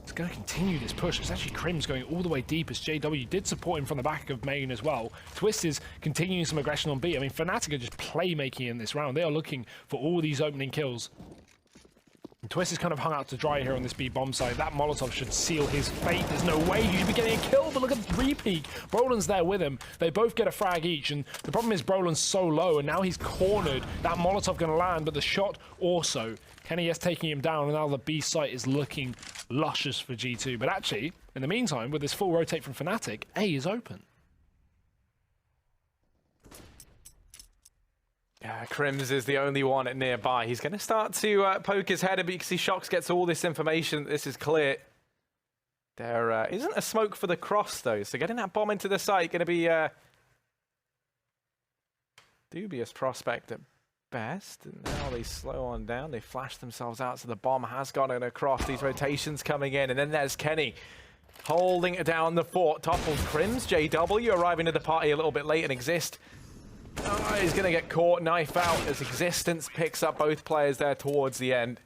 He's going to continue this push. It's actually Crim's going all the way deep as JW did support him from the back of main as well. Twist is continuing some aggression on B. I mean, Fnatic are just playmaking in this round. They are looking for all these opening kills. And Twist is kind of hung out to dry here on this B bomb site. That Molotov should seal his fate. There's no way he should be getting a kill, but look at the repeat. Brolin's there with him. They both get a frag each, and the problem is Brolin's so low, and now he's cornered. That Molotov going to land, but the shot also. Kenny S taking him down, and now the B site is looking luscious for G2. But actually, in the meantime, with this full rotate from Fnatic, A is open. Yeah, Crims is the only one at nearby. He's going to start to poke his head a bit because he Shox gets all this information. This is clear. There isn't a smoke for the cross, though. So getting that bomb into the site going to be a dubious prospect at best. And now they slow on down. They flash themselves out, so the bomb has gone across. These rotations coming in. And then there's Kenny holding it down the fort. Toppled Crims. JW arriving at the party a little bit late and Exist. Oh, he's going to get caught, knife out, as Existence picks up both players there towards the end.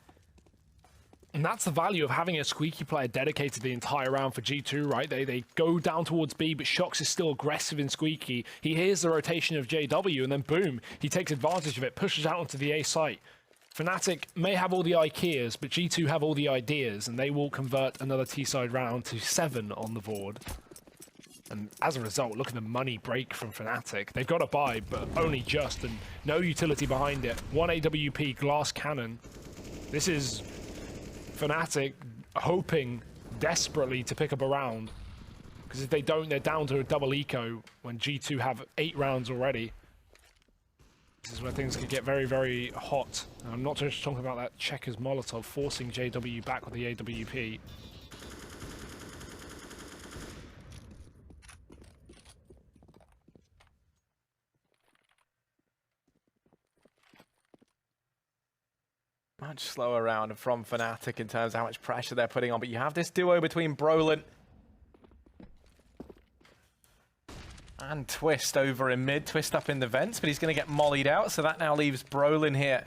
And that's the value of having a squeaky player dedicated the entire round for G2, right? They go down towards B, but Shox is still aggressive in squeaky. He hears the rotation of JW, and then boom, he takes advantage of it, pushes out onto the A site. Fnatic may have all the IKEAs, but G2 have all the ideas, and they will convert another T-side round to 7 on the board. And as a result, look at the money break from Fnatic. They've got a buy, but only just, and no utility behind it. 1 AWP, glass cannon. This is Fnatic hoping desperately to pick up a round. Because if they don't, they're down to a double eco when G2 have 8 rounds already. This is where things could get very, very hot. And I'm not just talking about that Checkers Molotov forcing JW back with the AWP. Much slower round from Fnatic in terms of how much pressure they're putting on, but you have this duo between Brolin and Twist over in mid. Twist up in the vents, but he's going to get mollied out, so that now leaves Brolin here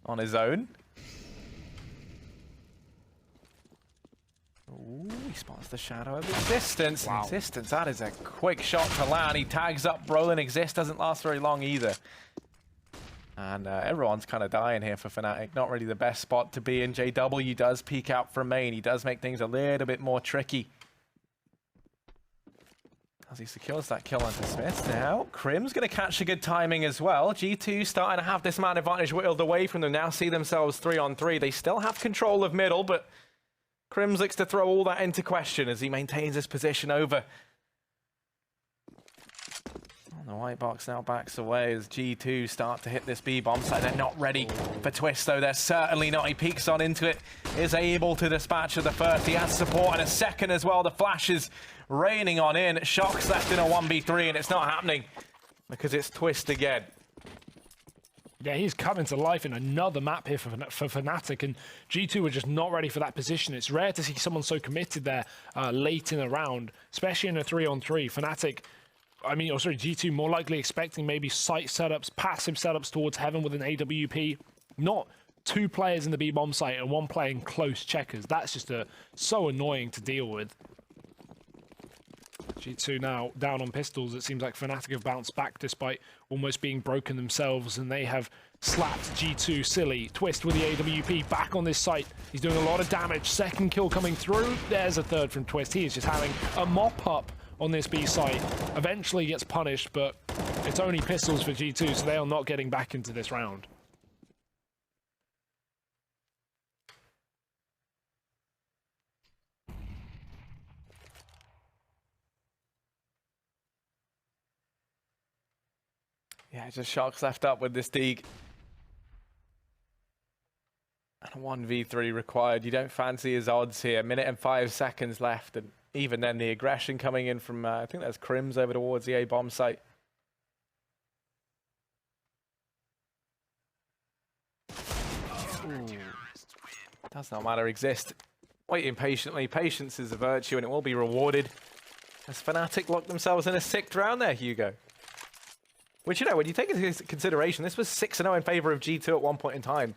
on his own. Ooh, he spots the shadow of Existence. Wow. Existence, that is a quick shot to land. He tags up Brolin. Exist doesn't last very long either. And everyone's kind of dying here for Fnatic. Not really the best spot to be in. JW does peek out from main. He does make things a little bit more tricky. As he secures that kill onto Smith. Now, Crim's going to catch a good timing as well. G2 starting to have this man advantage whittled away from them. Now see themselves 3-on-3. They still have control of middle, but Crims looks to throw all that into question as he maintains his position over. The white box now backs away as G2 start to hit this B bomb site. They're not ready for Twist, though. They're certainly not. He peeks on into it, is able to dispatch of the first. He has support and a second as well. The flash is raining on in. Shock's left in a 1v3, and it's not happening because it's Twist again. Yeah, he's coming to life in another map here for Fnatic, and G2 are just not ready for that position. It's rare to see someone so committed there late in a round, especially in a 3-on-3. Fnatic, G2 more likely expecting maybe site setups, passive setups towards heaven with an AWP. Not two players in the B-bomb site and one playing close checkers. That's just so annoying to deal with. G2 now down on pistols. It seems like Fnatic have bounced back despite almost being broken themselves, and they have slapped G2 silly. Twist with the AWP back on this site. He's doing a lot of damage. Second kill coming through. There's a third from Twist. He is just having a mop-up on this B site. Eventually gets punished, but it's only pistols for G2, so they are not getting back into this round. Yeah, just Shock's left up with this Deeg. And a 1v3 required. You don't fancy his odds here. 1 minute and 5 seconds left, and even then the aggression coming in from, I think that's Crims over towards the A bomb site. Ooh. Does not matter, exist. Waiting patiently. Patience is a virtue, and it will be rewarded. As Fnatic lock themselves in a 6th round there, Hugo. Which, when you take into consideration, this was 6-0 in favor of G2 at one point in time.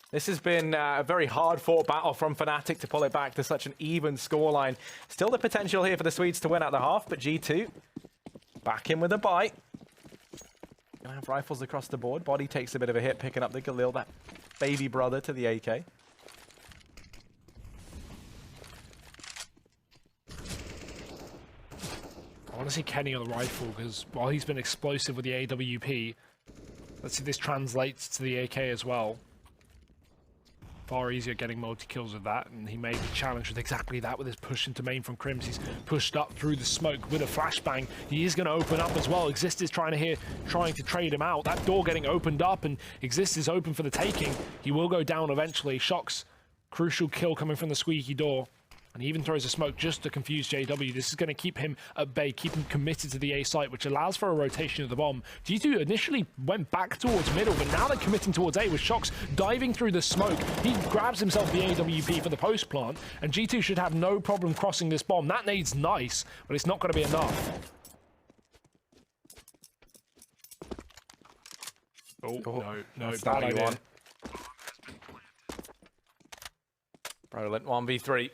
This has been a very hard-fought battle from Fnatic to pull it back to such an even scoreline. Still the potential here for the Swedes to win at the half, but G2 back in with a bite. Gonna have rifles across the board. Body takes a bit of a hit, picking up the Galil, that baby brother to the AK. I want to see Kenny on the rifle, because while he's been explosive with the AWP, let's see if this translates to the AK as well. Far easier getting multi-kills with that, and he may be challenged with exactly that with his push into main from Crims. He's pushed up through the smoke with a flashbang. He is going to open up as well. Exist is trying to trade him out. That door getting opened up, and Exist is open for the taking. He will go down eventually. Shock's crucial kill coming from the squeaky door. And he even throws a smoke just to confuse JW. This is going to keep him at bay, keep him committed to the A site, which allows for a rotation of the bomb. G2 initially went back towards middle, but now they're committing towards A with Shox diving through the smoke. He grabs himself the AWP for the post plant, and G2 should have no problem crossing this bomb. That nade's nice, but it's not going to be enough. No, bad idea. Brolin 1v3.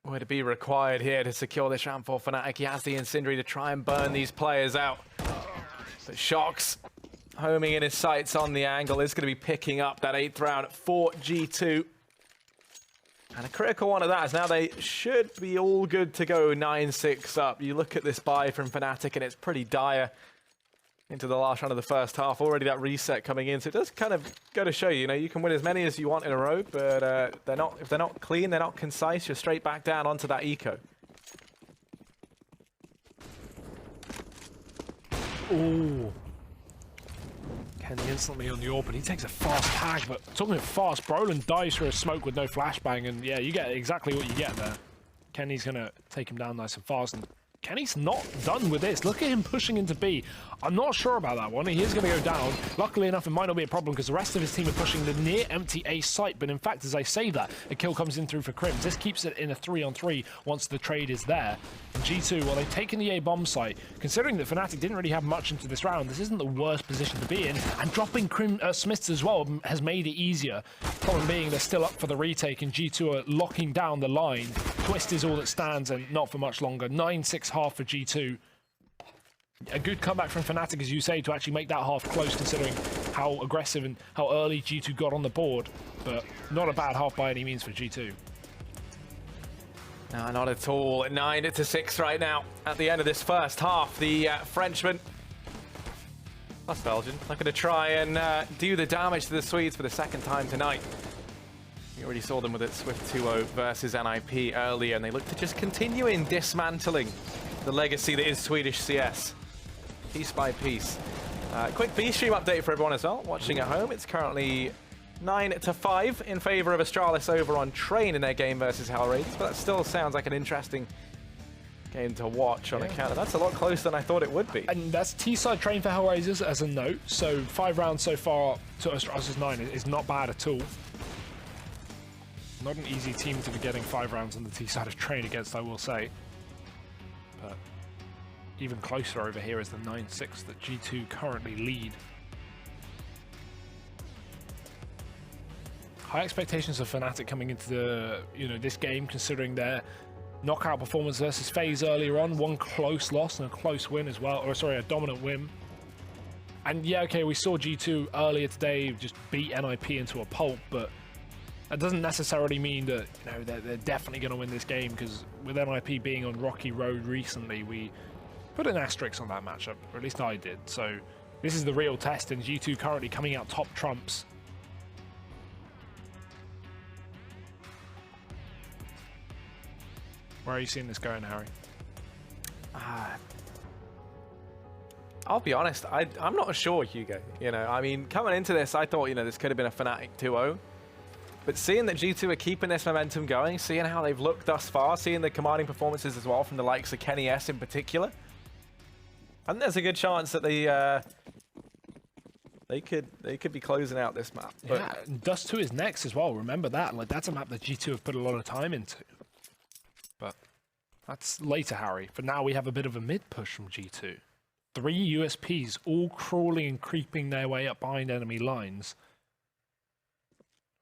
Would it be required here to secure this round for Fnatic? He has the Incendiary to try and burn these players out. But Shox, homing in his sights on the angle, is going to be picking up that 8th round for G2. And a critical one of that is now they should be all good to go 9-6 up. You look at this buy from Fnatic and it's pretty dire. Into the last round of the first half, already that reset coming in, so it does kind of go to show you, you can win as many as you want in a row, but if they're not clean, they're not concise, you're straight back down onto that eco. Ooh. Kenny instantly on the AWP, but he takes a fast tag, but talking of fast, Brolin dies for a smoke with no flashbang, and yeah, you get exactly what you get there. Kenny's gonna take him down nice and fast, and Kenny's not done with this. Look at him pushing into B. I'm not sure about that one. He is going to go down. Luckily enough, it might not be a problem because the rest of his team are pushing the near empty A site. But in fact, as I say that, a kill comes in through for Crims. This keeps it in a 3-on-3 once the trade is there. And G2, well, they've taken the A bomb site. Considering that Fnatic didn't really have much into this round, this isn't the worst position to be in. And dropping Smiths as well has made it easier. Problem being, they're still up for the retake, and G2 are locking down the line. Twist is all that stands, and not for much longer. 9-6 half for G2. A good comeback from Fnatic, as you say, to actually make that half close, considering how aggressive and how early G2 got on the board. But not a bad half by any means for G2. No, not at all. 9-6 right now at the end of this first half. The Frenchman, plus Belgian, are going to try and do the damage to the Swedes for the second time tonight. We already saw them with it Swift 2-0 versus NIP earlier, and they look to just continue in dismantling the legacy that is Swedish CS, piece by piece. Quick B-Stream update for everyone as well, watching at home. It's currently 9-5 in favor of Astralis over on Train in their game versus Hell Raiders, but that still sounds like an interesting game to watch on account of that's a lot closer than I thought it would be. And that's T-side Train for Hell Raiders as a note. So 5 rounds so far to Astralis' 9 is not bad at all. Not an easy team to be getting 5 rounds on the T-side of Train against, I will say. But even closer over here is the 9-6 that G2 currently lead. High expectations of Fnatic coming into the this game, considering their knockout performance versus FaZe earlier on. One close loss and a close win as well, or sorry, a dominant win. And yeah, okay, we saw G2 earlier today just beat NIP into a pulp, but that doesn't necessarily mean that they're definitely going to win this game, because with NIP being on rocky road recently, we put an asterisk on that matchup, or at least I did. So this is the real test, and G2 currently coming out top trumps. Where are you seeing this going, Harry? I'll be honest, I'm not sure, Hugo. I mean, coming into this, I thought, this could have been a Fnatic 2-0. But seeing that G2 are keeping this momentum going, seeing how they've looked thus far, seeing the commanding performances as well from the likes of Kenny S in particular, I think there's a good chance that they could be closing out this map. But yeah, Dust 2 is next as well. Remember that. Like, that's a map that G2 have put a lot of time into. But that's later, Harry. For now, we have a bit of a mid push from G2. 3 USPs all crawling and creeping their way up behind enemy lines.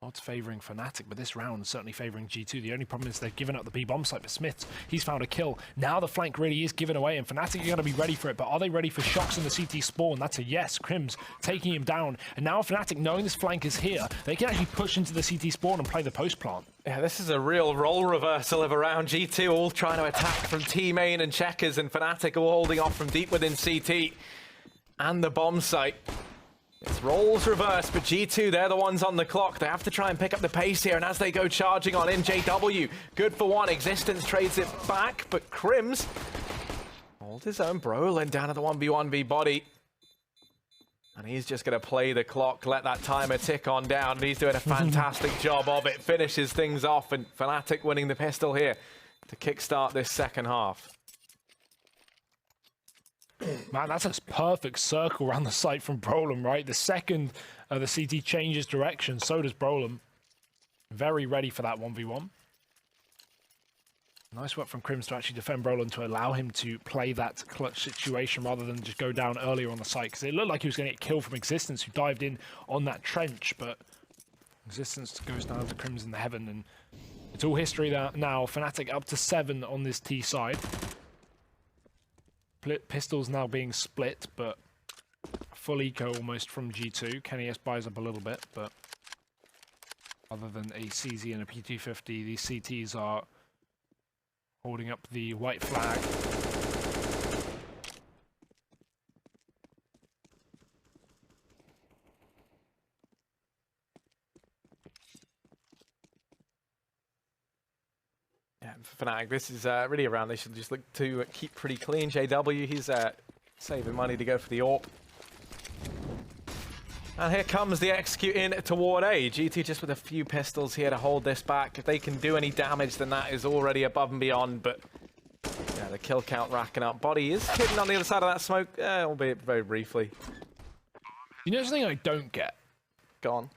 Odds favouring Fnatic, but this round is certainly favouring G2. The only problem is they've given up the B bomb site, but Smith, he's found a kill. Now the flank really is given away, and Fnatic are going to be ready for it, but are they ready for shocks in the CT spawn? That's a yes. Crims taking him down, and now Fnatic, knowing this flank is here, they can actually push into the CT spawn and play the post plant. yeah, this is a real role reversal of around G2, all trying to attack from T-Main and Checkers, and Fnatic all holding off from deep within CT and the bomb site. It's roles reversed, but G2, they're the ones on the clock. They have to try and pick up the pace here, and as they go charging on in, JW, good for one. Existence trades it back, but Crims holds his own. Brolin down at the 1v1v body. And he's just going to play the clock, let that timer tick on down, and he's doing a fantastic job of it. Finishes things off, and Fnatic winning the pistol here to kickstart this second half. Man, that's a perfect circle around the site from Brolin, right? The second the CT changes direction, so does Brolin. Very ready for that 1v1. Nice work from Crims to actually defend Brolin to allow him to play that clutch situation rather than just go down earlier on the site, because it looked like he was going to get killed from Existence, who dived in on that trench, but Existence goes down to Crims in the heaven, and it's all history now. Fnatic up to 7 on this T side. Pistols now being split, but full eco almost from G2. Kenny S buys up a little bit, but other than a CZ and a PT50, these CTs are holding up the white flag. For Fnatic, this is really around. They should just look to keep pretty clean. JW, he's saving money to go for the AWP. And here comes the execute in toward A. G2 just with a few pistols here to hold this back. If they can do any damage, then that is already above and beyond. But yeah, the kill count racking up. Body is hidden on the other side of that smoke, albeit very briefly. You know something I don't get? Gone.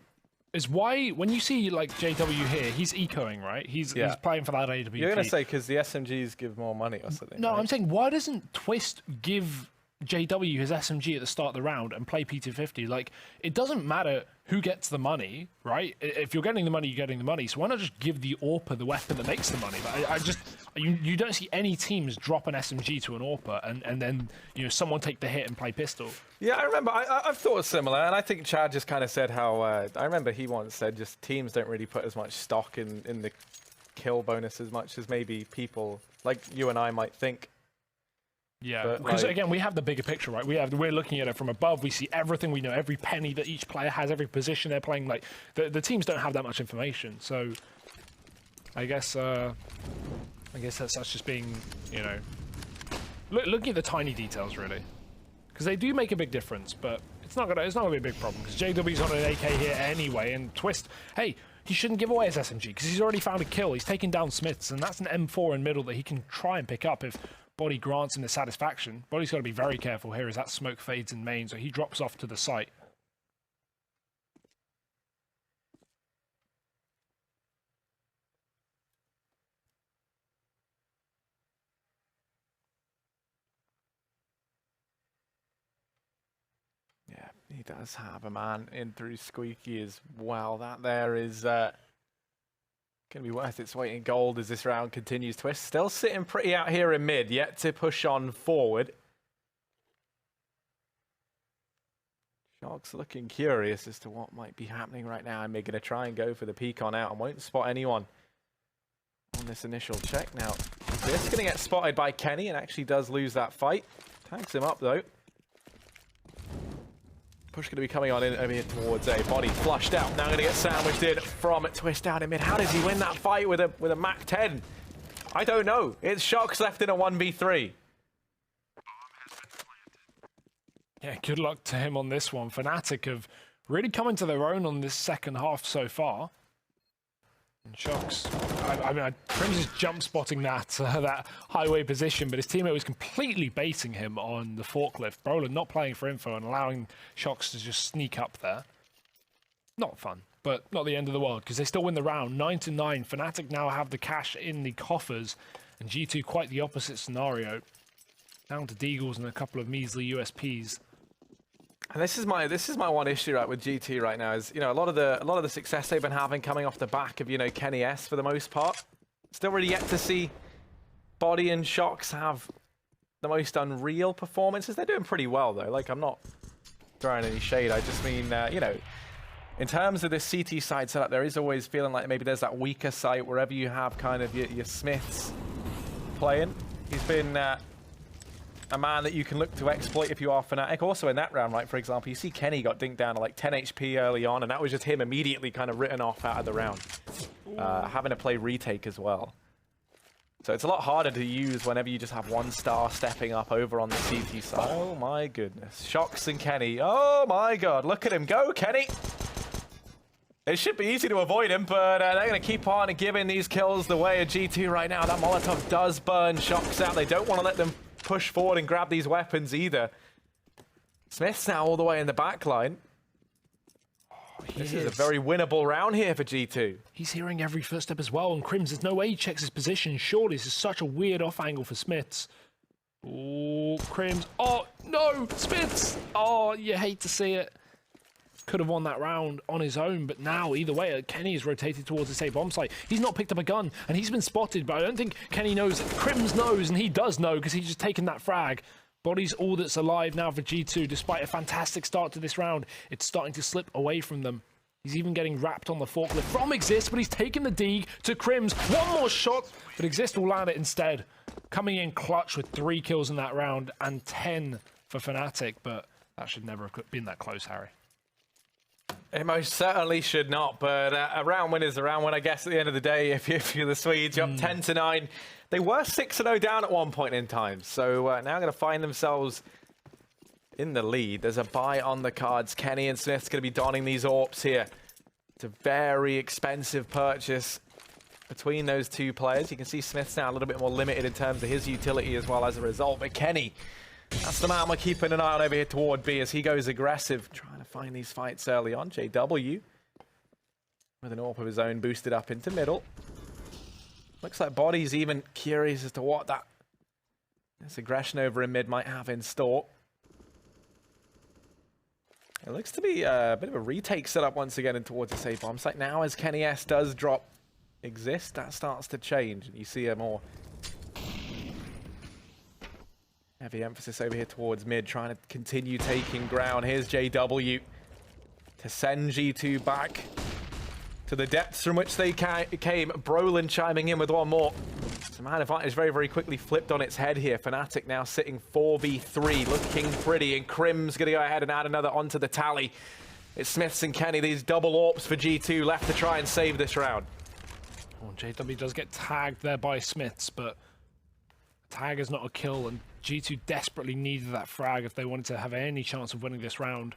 Is why, when you see like JW here, he's ecoing, right? He's playing for that AWP. You're going to say because the SMGs give more money or something. No, right? I'm saying, why doesn't Twist give JW his SMG at the start of the round and play PT50? Like, it doesn't matter who gets the money, right? If you're getting the money, you're getting the money. So why not just give the AWPer the weapon that makes the money? But you don't see any teams drop an SMG to an AWPer and then someone take the hit and play pistol. Yeah, I remember. I've thought similar, and I think Chad just kind of said how. I remember he once said just teams don't really put as much stock in the kill bonus as much as maybe people like you and I might think. Yeah, But, because like- again, we have the bigger picture, right? We're looking at it from above. We see everything. We know every penny that each player has, every position they're playing. Like the teams don't have that much information, so I guess that's just being, you know, looking at the tiny details really, because they do make a big difference. But it's not gonna be a big problem because JW's on an AK here anyway, and Twist, hey, he shouldn't give away his SMG because he's already found a kill. He's taken down Smiths, and that's an M4 in middle that he can try and pick up if Body grants him the satisfaction. Body's got to be very careful here as that smoke fades in main, so he drops off to the site. Yeah, he does have a man in through Squeaky as well. That there is going to be worth its weight in gold as this round continues. Twist still sitting pretty out here in mid, yet to push on forward. Sharks looking curious as to what might be happening right now, and they're going to try and go for the peek on out and won't spot anyone on this initial check. Now, this going to get spotted by Kenny and actually does lose that fight. Tags him up though. Push going to be coming on in over here towards a Body flushed out. Now going to get sandwiched in from Twist down in mid. How does he win that fight with a Mac 10? I don't know. It's Sharks left in a 1v3. Yeah, good luck to him on this one. Fnatic have really come into their own on this second half so far. And Shocks, I mean, Crims is jump spotting that highway position, but his teammate was completely baiting him on the forklift. Brolin not playing for info and allowing Shocks to just sneak up there. Not fun, but not the end of the world because they still win the round 9-9. Fnatic now have the cash in the coffers, and G2 quite the opposite scenario. Down to Deagles and a couple of measly USPs. And this is my one issue right with GT right now is, you know, a lot of the success they've been having coming off the back of, you know, Kenny S for the most part. Still really yet to see Body and Shocks have the most unreal performances. They're doing pretty well though. Like, I'm not throwing any shade. I just mean, you know, in terms of this CT side setup, there is always feeling like maybe there's that weaker site wherever you have kind of your Smiths playing. He's been a man that you can look to exploit if you are Fnatic. Also in that round, right, for example, you see Kenny got dinked down to like 10 HP early on, and that was just him immediately kind of written off out of the round. Having to play retake as well. So it's a lot harder to use whenever you just have one star stepping up over on the CT side. Oh my goodness. Shocks and Kenny. Oh my god, look at him go, Kenny! It should be easy to avoid him, but they're going to keep on giving these kills the way of G2 right now. That Molotov does burn Shocks out. They don't want to let them push forward and grab these weapons either. Smith's now all the way in the back line. This is a very winnable round here for G2. He's hearing every footstep as well, and Crims, there's no way he checks his position. Surely this is such a weird off angle for Smiths. Oh, Crims. Oh, no, Smiths. Oh, you hate to see it. Could have won that round on his own, but now, either way, Kenny is rotated towards this A bomb site. He's not picked up a gun, and he's been spotted, but I don't think Kenny knows. Crims knows, and he does know, because he's just taken that frag. Body's all that's alive now for G2, despite a fantastic start to this round. It's starting to slip away from them. He's even getting wrapped on the forklift from Exist, but he's taken the dig to Crims. One more shot, but Exist will land it instead. Coming in clutch with 3 kills in that round, and 10 for Fnatic, but that should never have been that close, Harry. It most certainly should not, but a round win is a round win, I guess, at the end of the day. If you're the Swedes, you're up 10-9. They were 6-0 down at one point in time, so now going to find themselves in the lead. There's a buy on the cards. Kenny and Smith's going to be donning these AWPs here. It's a very expensive purchase between those two players. You can see Smith's now a little bit more limited in terms of his utility as well as a result, but Kenny, that's the man we're keeping an eye on over here toward B as he goes aggressive, trying to find these fights early on. JW with an AWP of his own boosted up into middle. Looks like Body's even curious as to what this aggression over in mid might have in store. It looks to be a bit of a retake setup once again in towards the safe bomb site. Now as Kenny S does drop Exist, that starts to change. You see a more heavy emphasis over here towards mid, trying to continue taking ground. Here's JW to send G2 back. to the depths from which they came. Brolin chiming in with one more. So man advantage very, very quickly flipped on its head here. Fnatic now sitting 4v3, looking pretty, and Crim's going to go ahead and add another onto the tally. It's Smiths and Kenny, these double AWPs for G2 left to try and save this round. Oh, JW does get tagged there by Smiths, but tag is not a kill, and G2 desperately needed that frag if they wanted to have any chance of winning this round.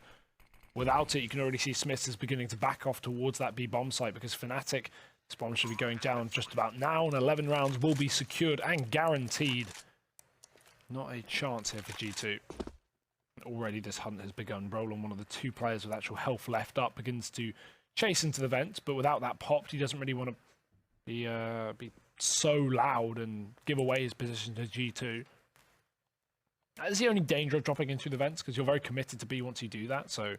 Without it, you can already see Smiths is beginning to back off towards that B bomb site because Fnatic, this bomb should be going down just about now, and 11 rounds will be secured and guaranteed. Not a chance here for G2. Already this hunt has begun. Brolin, one of the two players with actual health left up, begins to chase into the vents, but without that popped, he doesn't really want to be so loud and give away his position to G2. That's the only danger of dropping into the vents, because you're very committed to B once you do that, so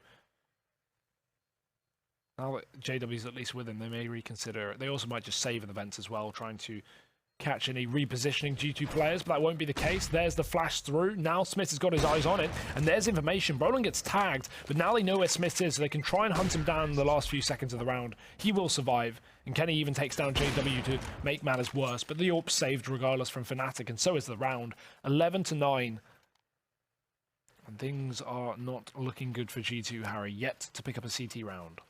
now that JW's at least with him, they may reconsider it. They also might just save in the vents as well, trying to catch any repositioning G2 players, but that won't be the case. There's the flash through. Now Smith has got his eyes on it, and there's information. Brolin gets tagged, but now they know where Smith is, so they can try and hunt him down in the last few seconds of the round. He will survive, and Kenny even takes down JW to make matters worse, but the AWP saved regardless from Fnatic, and so is the round. 11-9. And things are not looking good for G2, Harry, yet to pick up a CT round.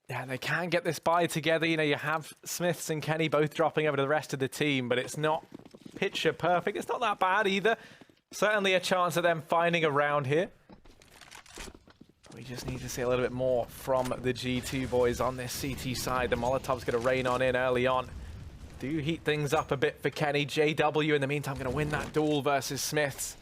Yeah, they can get this buy together. You know, you have Smiths and Kenny both dropping over to the rest of the team, but it's not picture perfect. It's not that bad either. Certainly a chance of them finding a round here. We just need to see a little bit more from the G2 boys on this CT side. The Molotov's going to rain on in early on. Do heat things up a bit for Kenny. JW, in the meantime, going to win that duel versus Smiths.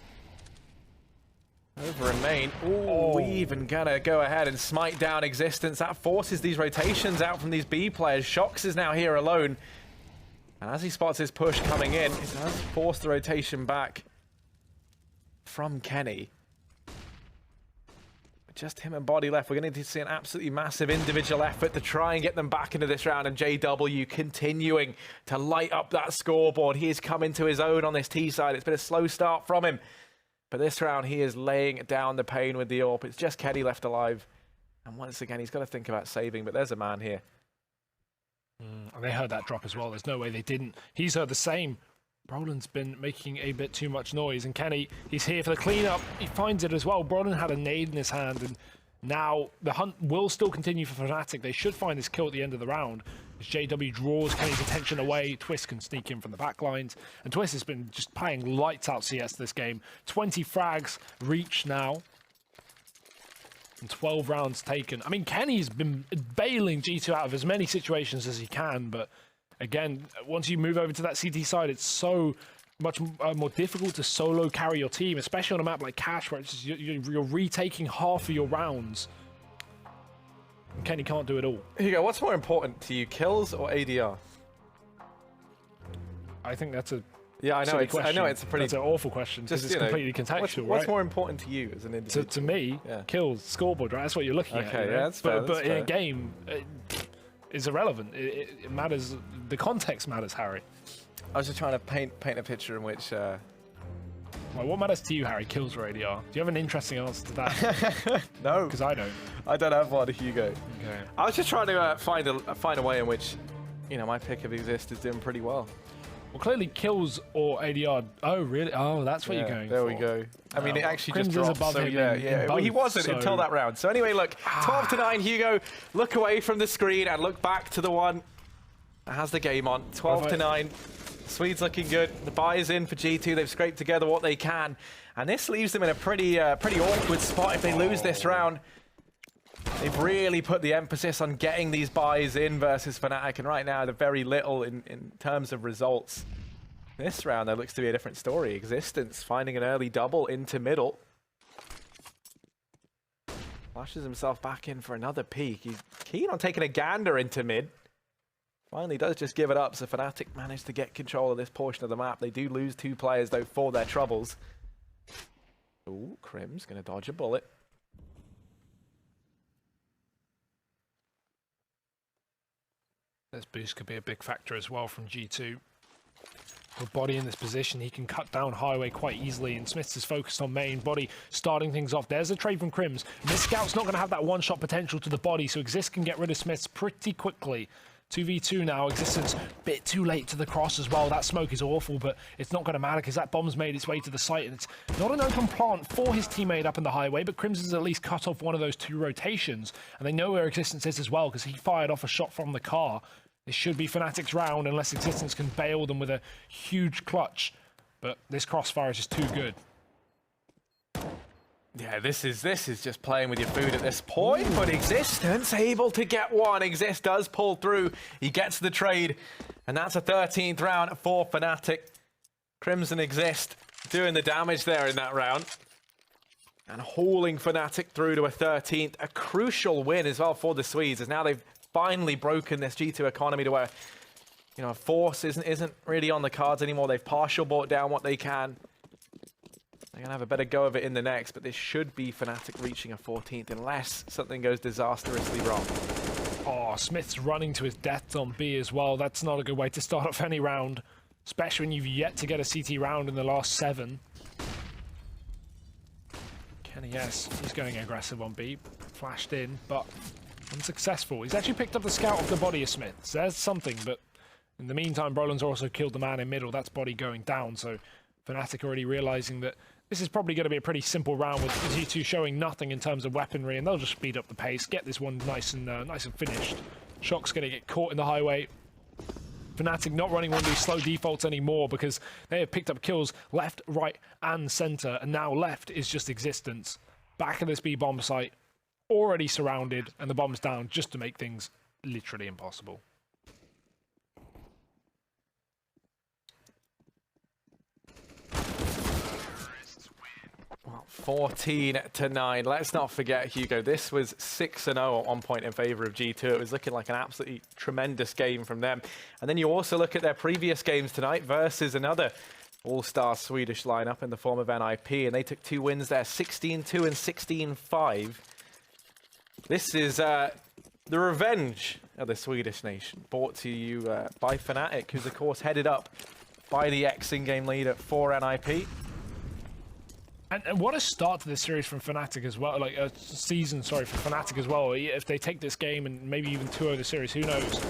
Over in main. Ooh, we even gonna go ahead and smite down Existence. That forces these rotations out from these B players. Shox is now here alone. And as he spots his push coming in, it does force the rotation back from Kenny. Just him and Body left. We're going to need to see an absolutely massive individual effort to try and get them back into this round. And JW continuing to light up that scoreboard. He is coming to his own on this T side. It's been a slow start from him. But this round, he is laying down the pain with the AWP. It's just Kenny left alive. And once again, he's got to think about saving, but there's a man here. And they heard that drop as well. There's no way they didn't. He's heard the same. Brolin's been making a bit too much noise. And Kenny, he's here for the cleanup. He finds it as well. Brolin had a nade in his hand. And now the hunt will still continue for Fnatic. They should find this kill at the end of the round. As JW draws Kenny's attention away, Twist can sneak in from the back lines. And Twist has been just playing lights out CS this game. 20 frags reach now. And 12 rounds taken. I mean, Kenny's been bailing G2 out of as many situations as he can. But again, once you move over to that CT side, it's so much more difficult to solo carry your team, especially on a map like Cash, where it's just, you're retaking half of your rounds. Kenny can't do it all. Hugo, what's more important to you, kills or ADR? I think that's a yeah, I know it's a pretty. That's an awful question because it's completely contextual. What's more important to you as an individual? To me, yeah. Kills, scoreboard, right? That's what you're looking at. Okay, you know? yeah, that's fair. But in a game, it's irrelevant. It matters. The context matters, Harry. I was just trying to paint a picture in which. Well, what matters to you, Harry? Kills or ADR? Do you have an interesting answer to that? No, because I don't. I don't have one, Hugo. Okay. I was just trying to find a way in which, you know, my pick of Exist is doing pretty well. Well, clearly kills or ADR. Oh, really? Oh, that's what you're going for. There we go. I mean, it actually just dropped. Above him yeah. Well, he wasn't until that round. So anyway, look, 12-9, Hugo. Look away from the screen and look back to the one that has the game on. 12-9. Swedes looking good. The buy is in for G2. They've scraped together what they can. And this leaves them in a pretty awkward spot if they lose this round. They've really put the emphasis on getting these buys in versus Fnatic. And right now, they're very little in terms of results. This round, there looks to be a different story. Existence finding an early double into middle. Flashes himself back in for another peek. He's keen on taking a gander into mid. Finally does just give it up, so Fnatic managed to get control of this portion of the map. They do lose 2 players, though, for their troubles. Ooh, Crim's going to dodge a bullet. This boost could be a big factor as well from G2. With Body in this position, he can cut down Highway quite easily, and Smiths is focused on main. Body starting things off. There's a trade from Crims. This Scout's not going to have that one-shot potential to the Body, so Exist can get rid of Smiths pretty quickly. 2v2 now. Existence bit too late to the cross as well. That smoke is awful, but it's not going to matter because that bomb's made its way to the site, and it's not an open plant for his teammate up in the Highway, but Crims has at least cut off one of those 2 rotations, and they know where Existence is as well because he fired off a shot from the car. This should be Fnatic's round unless Existence can bail them with a huge clutch. But this crossfire is just too good. Yeah, this is just playing with your food at this point, but Existence able to get one. Exist does pull through. He gets the trade, and that's a 13th round for Fnatic. Crimson Exist doing the damage there in that round. And hauling Fnatic through to a 13th. A crucial win as well for the Swedes, as now they've finally broken this G2 economy to where, you know, force isn't really on the cards anymore. They've partial bought down what they can. They're going to have a better go of it in the next, but this should be Fnatic reaching a 14th unless something goes disastrously wrong. Oh, Smith's running to his death on B as well. That's not a good way to start off any round, especially when you've yet to get a CT round in the last 7. Kenny, yes, he's going aggressive on B. Flashed in, but unsuccessful. He's actually picked up the scout off the Body of Smith. So there's something, but in the meantime, Brolin's also killed the man in middle. That's Body going down, so Fnatic already realizing that this is probably going to be a pretty simple round with G2 showing nothing in terms of weaponry, and they'll just speed up the pace, get this one nice and finished. Shock's going to get caught in the Highway. Fnatic not running one of these slow defaults anymore because they have picked up kills left, right, and center, and now left is just Existence. Back at this B bomb site, already surrounded, and the bomb's down just to make things literally impossible. Well, 14-9. Let's not forget, Hugo, this was 6-0 at one point in favor of G2. It was looking like an absolutely tremendous game from them. And then you also look at their previous games tonight versus another all-star Swedish lineup in the form of NIP, and they took 2 wins there, 16-2 and 16-5. This is the revenge of the Swedish nation, brought to you by Fnatic, who's of course headed up by the ex-in-game leader for NIP. And what a start to this series from Fnatic as well, like a season, sorry, for Fnatic as well. If they take this game and maybe even 2-0 the series, who knows?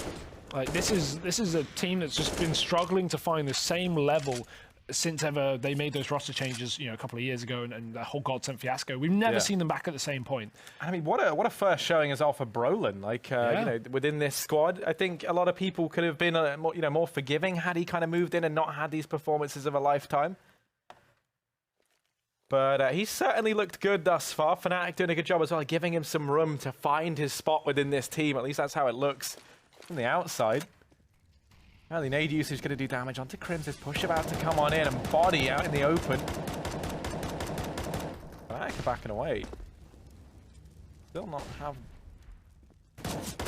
Like this is a team that's just been struggling to find the same level since ever they made those roster changes, you know, a couple of years ago, and the whole Godsent fiasco. We've never seen them back at the same point. I mean, what a first showing as well for Brolin. Like, you know, within this squad, I think a lot of people could have been, more forgiving had he kind of moved in and not had these performances of a lifetime. But he's certainly looked good thus far. Fnatic doing a good job as well, giving him some room to find his spot within this team. At least that's how it looks from the outside. Well, the nade usage going to do damage onto Crims. His push about to come on in, and Body out in the open. Fnatic are backing away. Still not have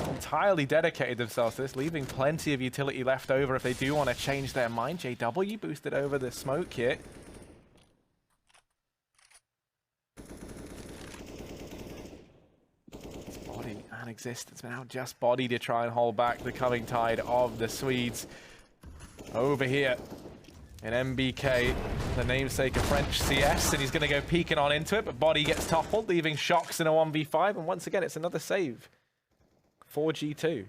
entirely dedicated themselves to this, leaving plenty of utility left over if they do want to change their mind. JW boosted over the smoke here. And Existence, but now just Body to try and hold back the coming tide of the Swedes. Over here in MBK, the namesake of French CS, and he's going to go peeking on into it, but Body gets toppled, leaving Shocks in a 1v5, and once again, it's another save for G2.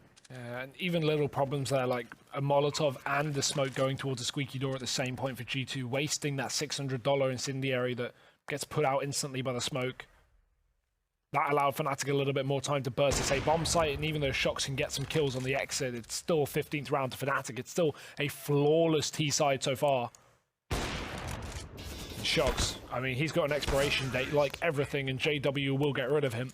And even little problems there, like a Molotov and the smoke going towards a squeaky door at the same point for G2, wasting that $600 incendiary that gets put out instantly by the smoke. That allowed Fnatic a little bit more time to burst this A bomb site, and even though Shocks can get some kills on the exit, it's still 15th round to Fnatic. It's still a flawless T-side so far. Shocks, I mean, he's got an expiration date like everything, and JW will get rid of him.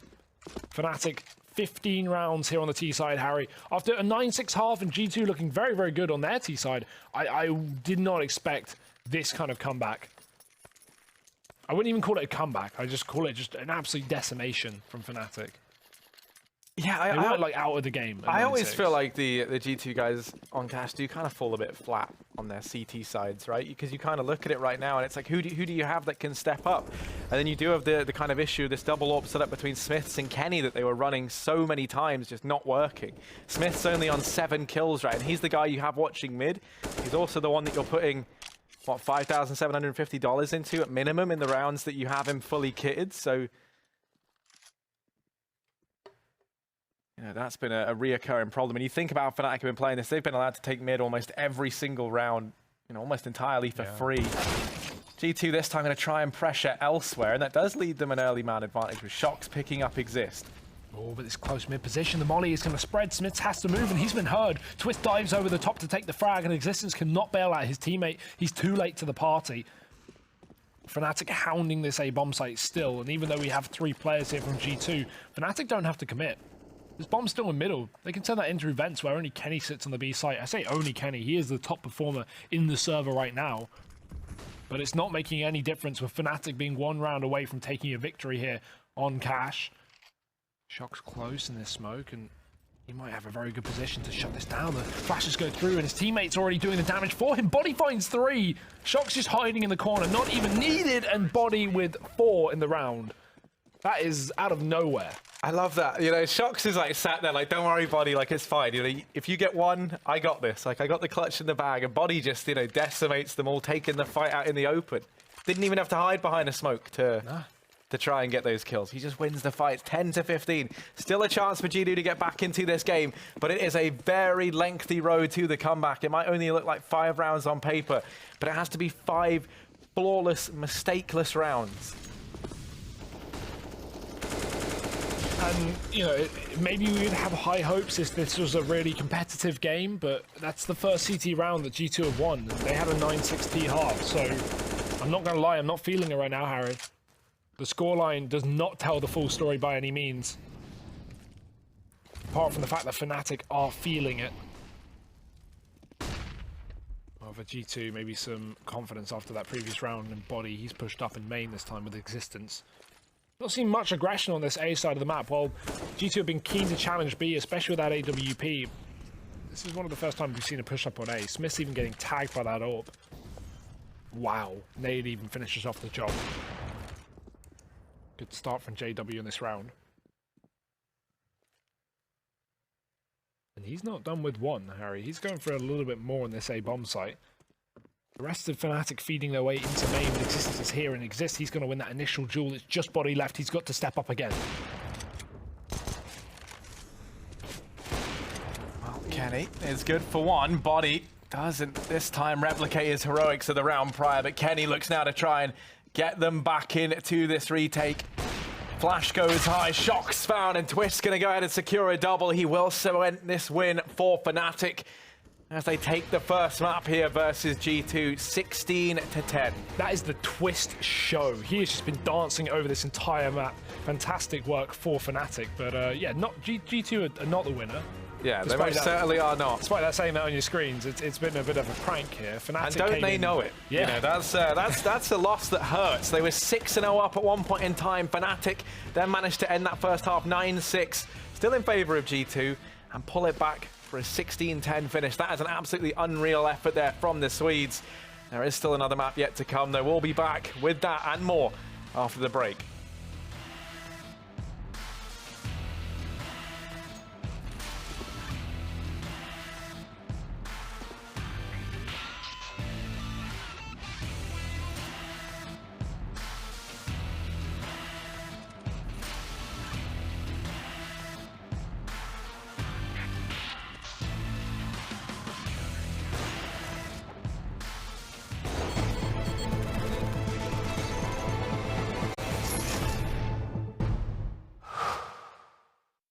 Fnatic, 15 rounds here on the T-side, Harry. After a 9-6 half and G2 looking very, very good on their T-side, I did not expect this kind of comeback. I wouldn't even call it a comeback. I just call it just an absolute decimation from Fnatic. Yeah, They weren't like out of the game. at I always 96. feel like the G2 guys on Cash do kind of fall a bit flat on their CT sides, right? Because you kind of look at it right now and it's like, who do you have that can step up? And then you do have the kind of issue, this double AWP set up between Smiths and Kenny that they were running so many times, just not working. Smith's only on 7 kills, right? And he's the guy you have watching mid. He's also the one that you're putting, what, $5,750 into at minimum in the rounds that you have him fully kitted. So, you know, that's been a reoccurring problem. And you think about Fnatic have been playing this, they've been allowed to take mid almost every single round, you know, almost entirely for free. G2 this time going to try and pressure elsewhere, and that does lead them an early man advantage with Shox picking up Exist. Oh, but this close mid position, the molly is going to spread. Smiths has to move, and he's been heard. Twist dives over the top to take the frag, and Existence cannot bail out his teammate. He's too late to the party. Fnatic hounding this A bomb site still, and even though we have 3 players here from G2, Fnatic don't have to commit. This bomb's still in middle. They can turn that into events where only Kenny sits on the B site. I say only Kenny. He is the top performer in the server right now. But it's not making any difference with Fnatic being 1 round away from taking a victory here on Cash. Shock's close in this smoke, and he might have a very good position to shut this down. The flashes go through, and his teammate's already doing the damage for him. Body finds 3. Shock's just hiding in the corner, not even needed, and Body with 4 in the round. That is out of nowhere. I love that. You know, Shox is like sat there like, don't worry, Body, like it's fine. You know, if you get 1, I got this. Like I got the clutch in the bag, and Body just, you know, decimates them all, taking the fight out in the open. Didn't even have to hide behind a smoke to try and get those kills. He just wins the fight 10-15. Still a chance for G2 to get back into this game, but it is a very lengthy road to the comeback. It might only look like 5 rounds on paper, but it has to be 5 flawless, mistakeless rounds. And, you know, maybe we would have high hopes if this was a really competitive game, but that's the first CT round that G2 have won. They had a 9-6 T half, so I'm not going to lie, I'm not feeling it right now, Harry. The scoreline does not tell the full story by any means. Apart from the fact that Fnatic are feeling it. Well, for G2, maybe some confidence after that previous round, and Body, he's pushed up in main this time with Existence. Not seen much aggression on this A side of the map. While G2 have been keen to challenge B, especially with that AWP. This is one of the first times we've seen a push up on A. Smith's even getting tagged by that AWP. Wow, Nade even finishes off the job. Good start from JW in this round. And he's not done with 1, Harry. He's going for a little bit more on this A bomb site. The rest of Fnatic feeding their way into main with Existence is here and Exist. He's going to win that initial duel. It's just Body left. He's got to step up again. Well, Kenny is good for 1. Body doesn't this time replicate his heroics of the round prior, but Kenny looks now to try and get them back into this retake. Flash goes high, Shock's found, and Twist's going to go ahead and secure a double. He will cement this win for Fnatic as they take the first map here versus G2, 16-10. That is the Twist show. He has just been dancing over this entire map. Fantastic work for Fnatic, but yeah, G2 are not the winner. Yeah, they most certainly are not. Despite that saying that on your screens, it's been a bit of a prank here. Fnatic and don't they know it? Yeah, you know, that's a loss that hurts. They were 6-0 up at one point in time. Fnatic then managed to end that first half 9-6, still in favour of G2, and pull it back for a 16-10 finish. That is an absolutely unreal effort there from the Swedes. There is still another map yet to come, though. We'll be back with that and more after the break.